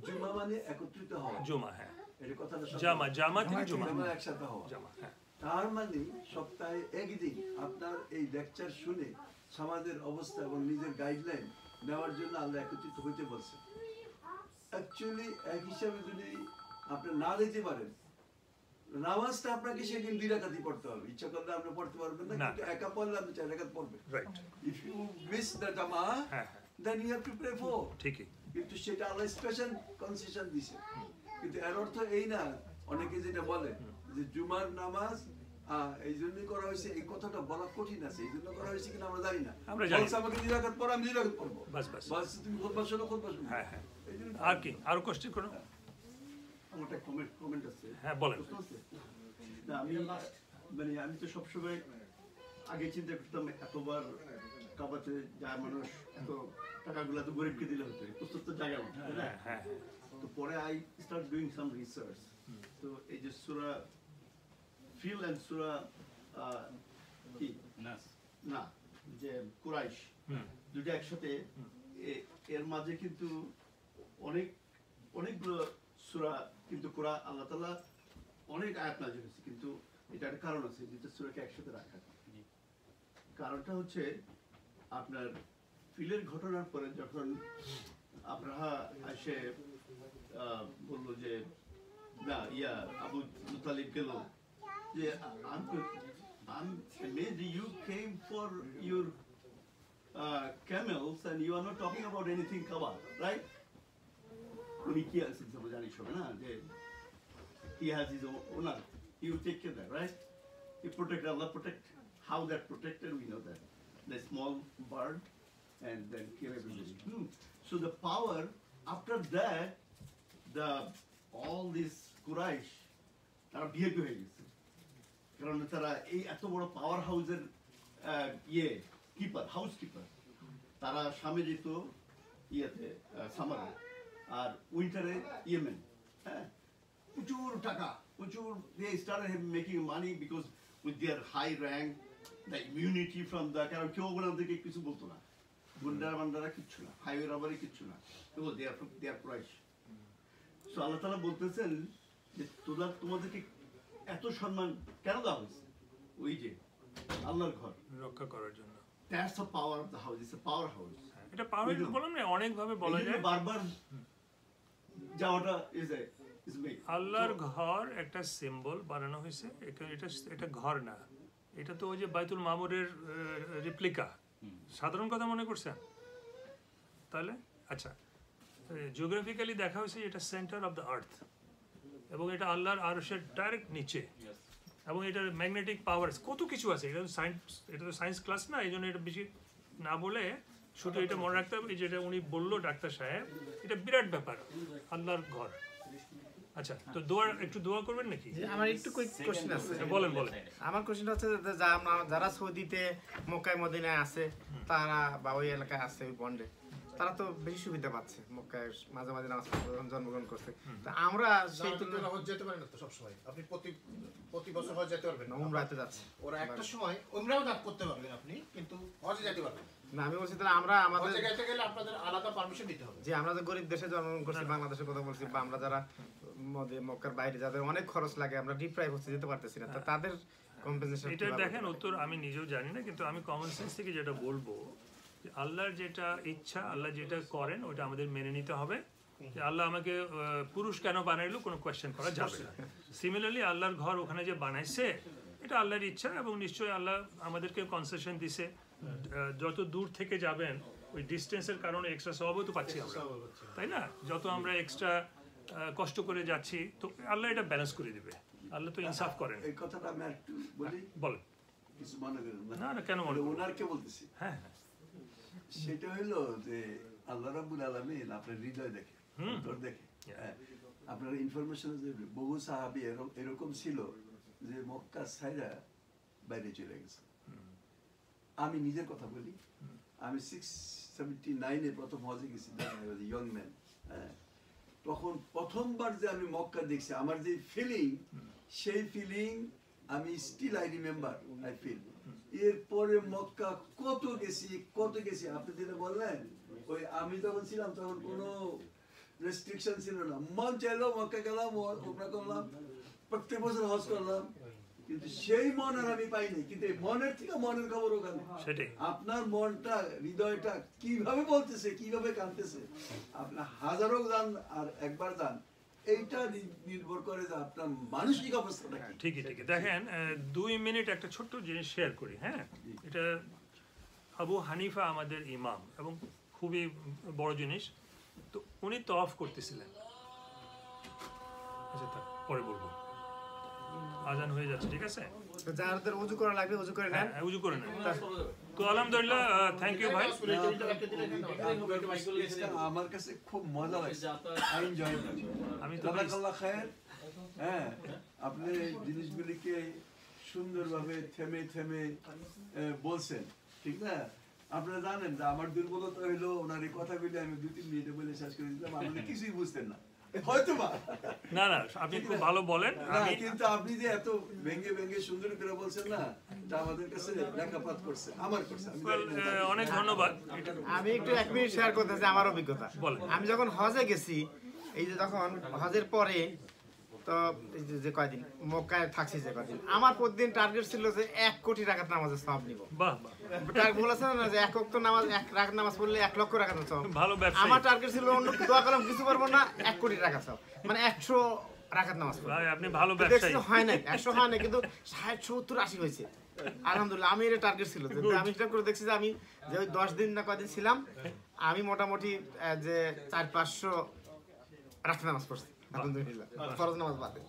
জুমা মানে একত্রিত হওয়া, জুমা, হ্যাঁ এটা কথাটা সত্য। জামা, জামা থেকে জুমা, জুমা একসাথে হওয়া। জামা, হ্যাঁ তার মানে সপ্তাহে একদিন আপনার এই লেকচার শুনে সমাজের অবস্থা এবং নিজের গাইডলাইন নেওয়ার জন্য আল্লাহ একত্রিত হইতে বলছেন। অ্যাকচুয়ালি এক হিসাবে যদি আপনি না দিতে পারেন, নামাজটা আপনাকে সেদিন 2 রাকাতই পড়তে হবে, ইচ্ছা করলে আপনি পড়তে পারবেন না, না। কিন্তু একা পড়লে আপনি 4 রাকাত পড়বেন। Right, if you miss the জামা হ্যাঁ then you have to pray for. ঠিকই। কিন্তু সেটা আল্লাহ স্পেশাল কনসেশন দিছে। কিন্তু এর অর্থ এই না, অনেকে যেটা বলে যে জুমার নামাজ এই জন্যই করা হয়েছে, এই কথাটা বলা কঠিন আছে, এই জন্য করা হয়েছে কিনা আমরা জানি না। আমরা জানি না। বলছে আমাকে 2 রাকাত পড়ো, আমি 2 রাকাত পড়বো, বাস বাস। বাস তুমি খুতবা শোনো, খুতবা শোনো। হ্যাঁ হ্যাঁ। এই জন্য আর কি আরো কোশ্চেন করো? আমার একটা কমেন্ট আছে। হ্যাঁ বলেন। প্রশ্ন আছে? না আমি তো সবসময় আগে চিন্তা করতাম এতবার কাবাতে যায় মানুষ, এত টাকাগুলো তো গরিবকে দিলে হতো, প্রস্তুত তো জায়গা মতো, তাই না? হ্যাঁ তো পরে I start doing some research. তো এই যে সূরা ফিল এন্ড সূরা কি নাস। না যে কুরাইশ দুটো একসাথে, এর মাঝে কিন্তু অনেকগুলো সূরা, কিন্তু কোরআন আল্লাহ তাআলা অনেক আয়াত নাযিল হয়েছে, কিন্তু এটা একটা কারণ আছে যেটা সূরাকে একসাথে রাখা। কারণটা হচ্ছে আপনার ফিলের ঘটনার পরে যখন আব্রাহা এসে বললো যে না আবু মুতালিব গেল যে I'm amazed you came for your camels and you are not talking about anything Kaaba, right? উনি কি আছেন সব জানি সব না, যে he has his own owner, he will take care of that, right? He protected, Allah protect. How that protected, we know that. The small bird and then kill everybody. So the power, after that, all these Quraysh, তারা behave হয়ে গেছে, কারণ তারা এই এত বড় পাওয়ার হাউসের keeper, house keeper, তারা সামনে যেত ইয়েতে সামারে, আর উইন্টারে ইয়েমেন, হ্যাঁ প্রচুর টাকা, প্রচুর, they started making money because with their high rank, the immunity from the, কারণ কেউ ওনাদেরকে কিছু বলতো না, গুন্ডারা বান্ডারা কিচ্ছু না, হাইওয়ে রবারি কিচ্ছু না, তো they are Quraysh. So আল্লাহ তাআলা বলতেছেন যে তোমাদেরকে এত সম্মান কেন দেওয়া হয়েছে? ওই যে আল্লাহর ঘর রক্ষা করার জন্য। that's the power of the house, it's a power house. এটা পাওয়ার বললাম না, অনেক ভাবে বলা যায়। বারবার যাওয়াটা is made. আল্লাহর ঘর একটা সিম্বল বানানো হয়েছে, এটা ঘর না, এটা তো ওই যে বাইতুল মামুরের রেপ্লিকা, সাধারণ কথা মনে করছেন তাহলে? আচ্ছা, জিওগ্রাফিক্যালি দেখা হয়েছে এটা সেন্টার অফ দ্য আর্থ, এবং এটা আল্লাহর আরশের ডাইরেক্ট নিচে, এবং এটার ম্যাগনেটিক পাওয়ার কত কিছু আছে। এটা তো সায়েন্স ক্লাস না, এই জন্য এটা বেশি না বলে শুধু এটা মনে রাখতে হবে, যেটা উনি বললো ডাক্তার সাহেব, এটা বিরাট ব্যাপার, আল্লাহর ঘর। আচ্ছা, তো একটু দোয়া করবেন নাকি? আমার একটু কোশ্চেন আছে। বলেন বলেন। আমার কোশ্চেনটা হচ্ছে যে যারা সৌদিতে মক্কায় মদিনায় আছে, তারা বা ওই এলাকায় আছে ওই বন্ডে, তারা তো বেশি সুবিধা পাচ্ছে, মক্কায় মাঝে মাঝে নামাজ পড়ে জন্মগ্রহণ করছে। তা আমরা সেই তুলনায় হজ যেতে পারেন না তো সবসময়, আপনি প্রতি বছর হজ যেতে পারবেন না, উমরাতে যাচ্ছে। ওরা একটা সময় উমরাও করতে পারবেন আপনি, কিন্তু হজে যেতে পারবেন না। আমি বলছি তাহলে আমরা আমাদের হজে যেতে গেলে আপনাদের আলাদা পারমিশন দিতে হবে। যে আমরা যে গরিব দেশে জন্মগ্রহণ করছি, বাংলাদেশের কথা বলছি, বা আমরা যারা মক্কার বাইরে যাদের অনেক খরচ লাগে, আমরা ডিপ্রাইভ হচ্ছে, যেতে পারতেছি না, তাদের কম্পেনসেশন। এটা দেখেন, উত্তর আমি নিজেও জানি না, কিন্তু আমি কমন সেন্স থেকে যেটা বলবো, যে আল্লাহর যেটা ইচ্ছা, আল্লাহ যেটা করেন ওটা আমাদের মেনে নিতে হবে। যে আল্লাহ আমাকে পুরুষ কেন বানাইলো কোনো কোয়েশ্চেন করা যাবে না। সিমিলারলি আল্লাহর ঘর ওখানে যে বানাইছে এটা আল্লাহর ইচ্ছা, এবং নিশ্চয়ই আল্লাহ আমাদেরকে কনসেশন দিছে, যত দূর থেকে যাবেন ওই ডিস্টেন্সের কারণে এক্সট্রা সওয়াবও তো পাচ্ছি আমরা, তাই না? যত আমরা এক্সট্রা কষ্ট করে যাচ্ছি, তো আল্লাহ এটা ব্যালেন্স করে দিবে, আল্লাহ তো ইনসাফ করেন। এই কথাটা আমি একটু বলি, বলেন। কিছু মনে করেন না না, কেন মনে? ওনারকে বলতেছি। হ্যাঁ, সেটা হইলো যে আল্লাহ রাব্বুল আলামিন আপনার হৃদয় দেখে, অন্তর দেখে। আপনার ইনফরমেশনে যে বহু সাহাবী এরকম ছিল যে মক্কা ছাইরা বাইরে চলে গেছে। আমি নিজের কথা বলি, আমি 679-এ প্রথম হজে গেছি, ইয়ং ম্যান। তখন প্রথমবার যে আমি মক্কা দেখছি, আমার যে ফিলিং, সেই ফিলিং আমি still I remember, I feel. এরপরে মক্কা কত গেছি, আপনি যেটা বললেন, ওই আমি যখন ছিলাম তখন কোনো রেস্ট্রিকশন ছিল না, মন চাইলো মক্কা গেলাম, ওমরা করলাম, প্রত্যেক বছর হজ করলাম, কিন্তু সেই মন আর আমি পাইনি, কিন্তু এই মনের থেকে মনের খবর ওখানে। সেটাই। আপনার মনটা, হৃদয়টা কিভাবে বলতেছে, কিভাবে কাঁদতেছে, আপনার হাজারো যান আর একবার যান, এইটা নির্ভর করে যে আপনার মানসিক অবস্থাটা কি। ঠিকই ঠিকই। দেখেন 2 মিনিট একটা ছোট্ট জিনিস শেয়ার করি। হ্যাঁ, এটা আবু হানিফা আমাদের ইমাম এবং খুবই বড় জিনিস। তো উনি তওয়াফ করতেছিলেন। আচ্ছা, তা পরে বলবো, আজান হয়ে যাচ্ছে, ঠিক আছে? তো যাদের উজু করা লাগবে উজু করে নেন। হ্যাঁ, উজু করে নেন। তো আলহামদুলিল্লাহ, থ্যাংক ইউ ভাই। আমার কাছে খুব মজা লাগছে, আই এনজয়। আমি তো জাযাকাল্লাহ খায়ের। হ্যাঁ, আপনি জিনিসগুলিকে সুন্দরভাবে থেমে থেমে বলছেন, ঠিক না? আপনারা জানেন যে আমার দুর্বলতা হইলো ওনার এই কথাগুলি আমি 2-3 মিনিটে বলে শেষ করে দিতাম, আপনি কিছুই বুঝতেন না হয়তো বা। না না, আপনি খুব ভালো বলেন। না, কিন্তু আপনি যে এত ভেঙে ভেঙে সুন্দর করে বলছেন না, এটা আমাদের কাছে লেখাপাত করছে, আমার করছে। আমি জানি না, অনেক ধন্যবাদ। আমি একটু 1 মিনিট শেয়ার করতেছি আমার অভিজ্ঞতা। বলেন। আমি যখন হজে গেছি, এই যে তখন হজের পরে তো এই যে কয়দিন মক্কায় থাকছি, যে কয়দিন আমার প্রতিদিন টার্গেট ছিল যে 1 কোটি রাকাত নামাজের সওয়াব নিব। বাহ বাহ, টার্গেট বলেছেন না যে 1 ওয়াক্ত নামাজ, 1 রাকাত নামাজ পড়লে 1 লক্ষ রাকাত সওয়াব। ভালো ব্যবসা। আমার টার্গেট ছিল অন্য দোয়া করলাম কিছু পারবো না, 1 কোটি টাকা সওয়াব, মানে 100 রাকাত নামাজ পড়ব। ভাই আপনি ভালো দেখছি ব্যবসায়ী। হয় নাই, 100 হয় না, কিন্তু 60, 70, 80 হয়েছে। আলহামদুলিল্লাহ, আমি এটা টার্গেট ছিল যে আমি হিসাব করে দেখছি যে আমি যে ওই 10 দিন না কয়দিন ছিলাম, আমি মোটামুটি যে 400-500 রাকাত নামাজ পড়ছি আলহামদুলিল্লাহ, ফরজ নামাজ বাদে।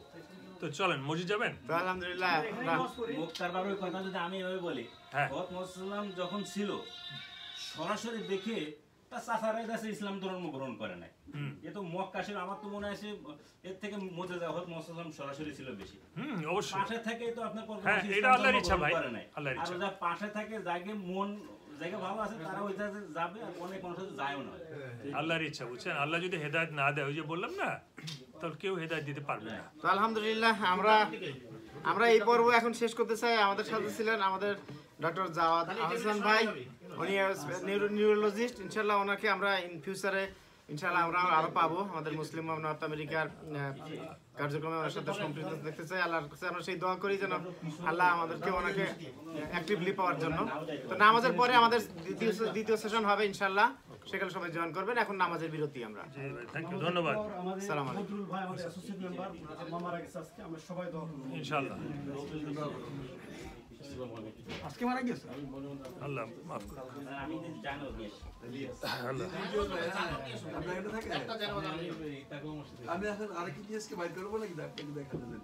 তো চলেন, মসজিদ যাবেন? তো আলহামদুলিল্লাহ মুক্তার বাবার কথা যদি আমি এভাবে বলি, হ্যাঁ। হযরত মুহাম্মদ যখন ছিল সরাসরি দেখে তার চাচারা কাছে ইসলাম ধর্ম গ্রহণ করে নাই। এ তো মক্কা ছিল, আমার তো মনে হয় এর থেকে মুজিজা হযরত মুহাম্মদ সরাসরি ছিল বেশি। অবশ্যই। পাশে থেকে তো আপনার হ্যাঁ, এটা আল্লাহর ইচ্ছা ভাই, আল্লাহর আর ইচ্ছা। যা পাশে থাকে যাকে মন জায়গা ভালো আছে তারা ওই জায়গায় যাবে, আর অনেক মানুষ যায়ও না। আল্লাহর ইচ্ছা, বুঝছেন? আল্লাহ যদি হেদায়েত না দেয়, ওই যে বললাম না, তাহলে কেউ হেদায়েত দিতে পারবে না। তো আলহামদুলিল্লাহ আমরা এই পর্ব এখন শেষ করতে চাই। আমাদের সাথে ছিলেন আমাদের ডক্টর জাওয়াদ আহসান ভাই, উনি নিউরোলজিস্ট। ইনশাল্লাহ ওনাকে আমরা ইন ফিউচারে ইনশাল্লাহ আমরা আরো পাবো আমাদের মুসলিম নর্থ আমেরিকার কার্যক্রমে ওনার সাথে সম্পৃক্ত দেখতে চাই। আল্লাহর কাছে আমরা সেই দোয়া করি যেন আল্লাহ আমাদেরকে ওনাকে অ্যাক্টিভলি পাওয়ার জন্য। তো নামাজের পরে আমাদের দ্বিতীয় সেশন হবে ইনশাল্লাহ, সেখানে সবাই জয়েন করবেন। এখন নামাজের বিরতি আমরা। থ্যাংক ইউ, ধন্যবাদ। আসসালামু আলাইকুম। বদরুল ভাই আমাদের অ্যাসোসিয়েট মেম্বার, মামা মারা গেছে আজকে, আমরা সবাই দোয়া করব ইনশাআল্লাহ। আজকে মারা গেছে। আল্লাহ মাফ করুন। আমি জানো আল্লাহ। আপনার এখানে থাকে? আমি এখন আরেকটি কেসকে বাইর করবো নাকি? আপনাকে দেখাতে দেন।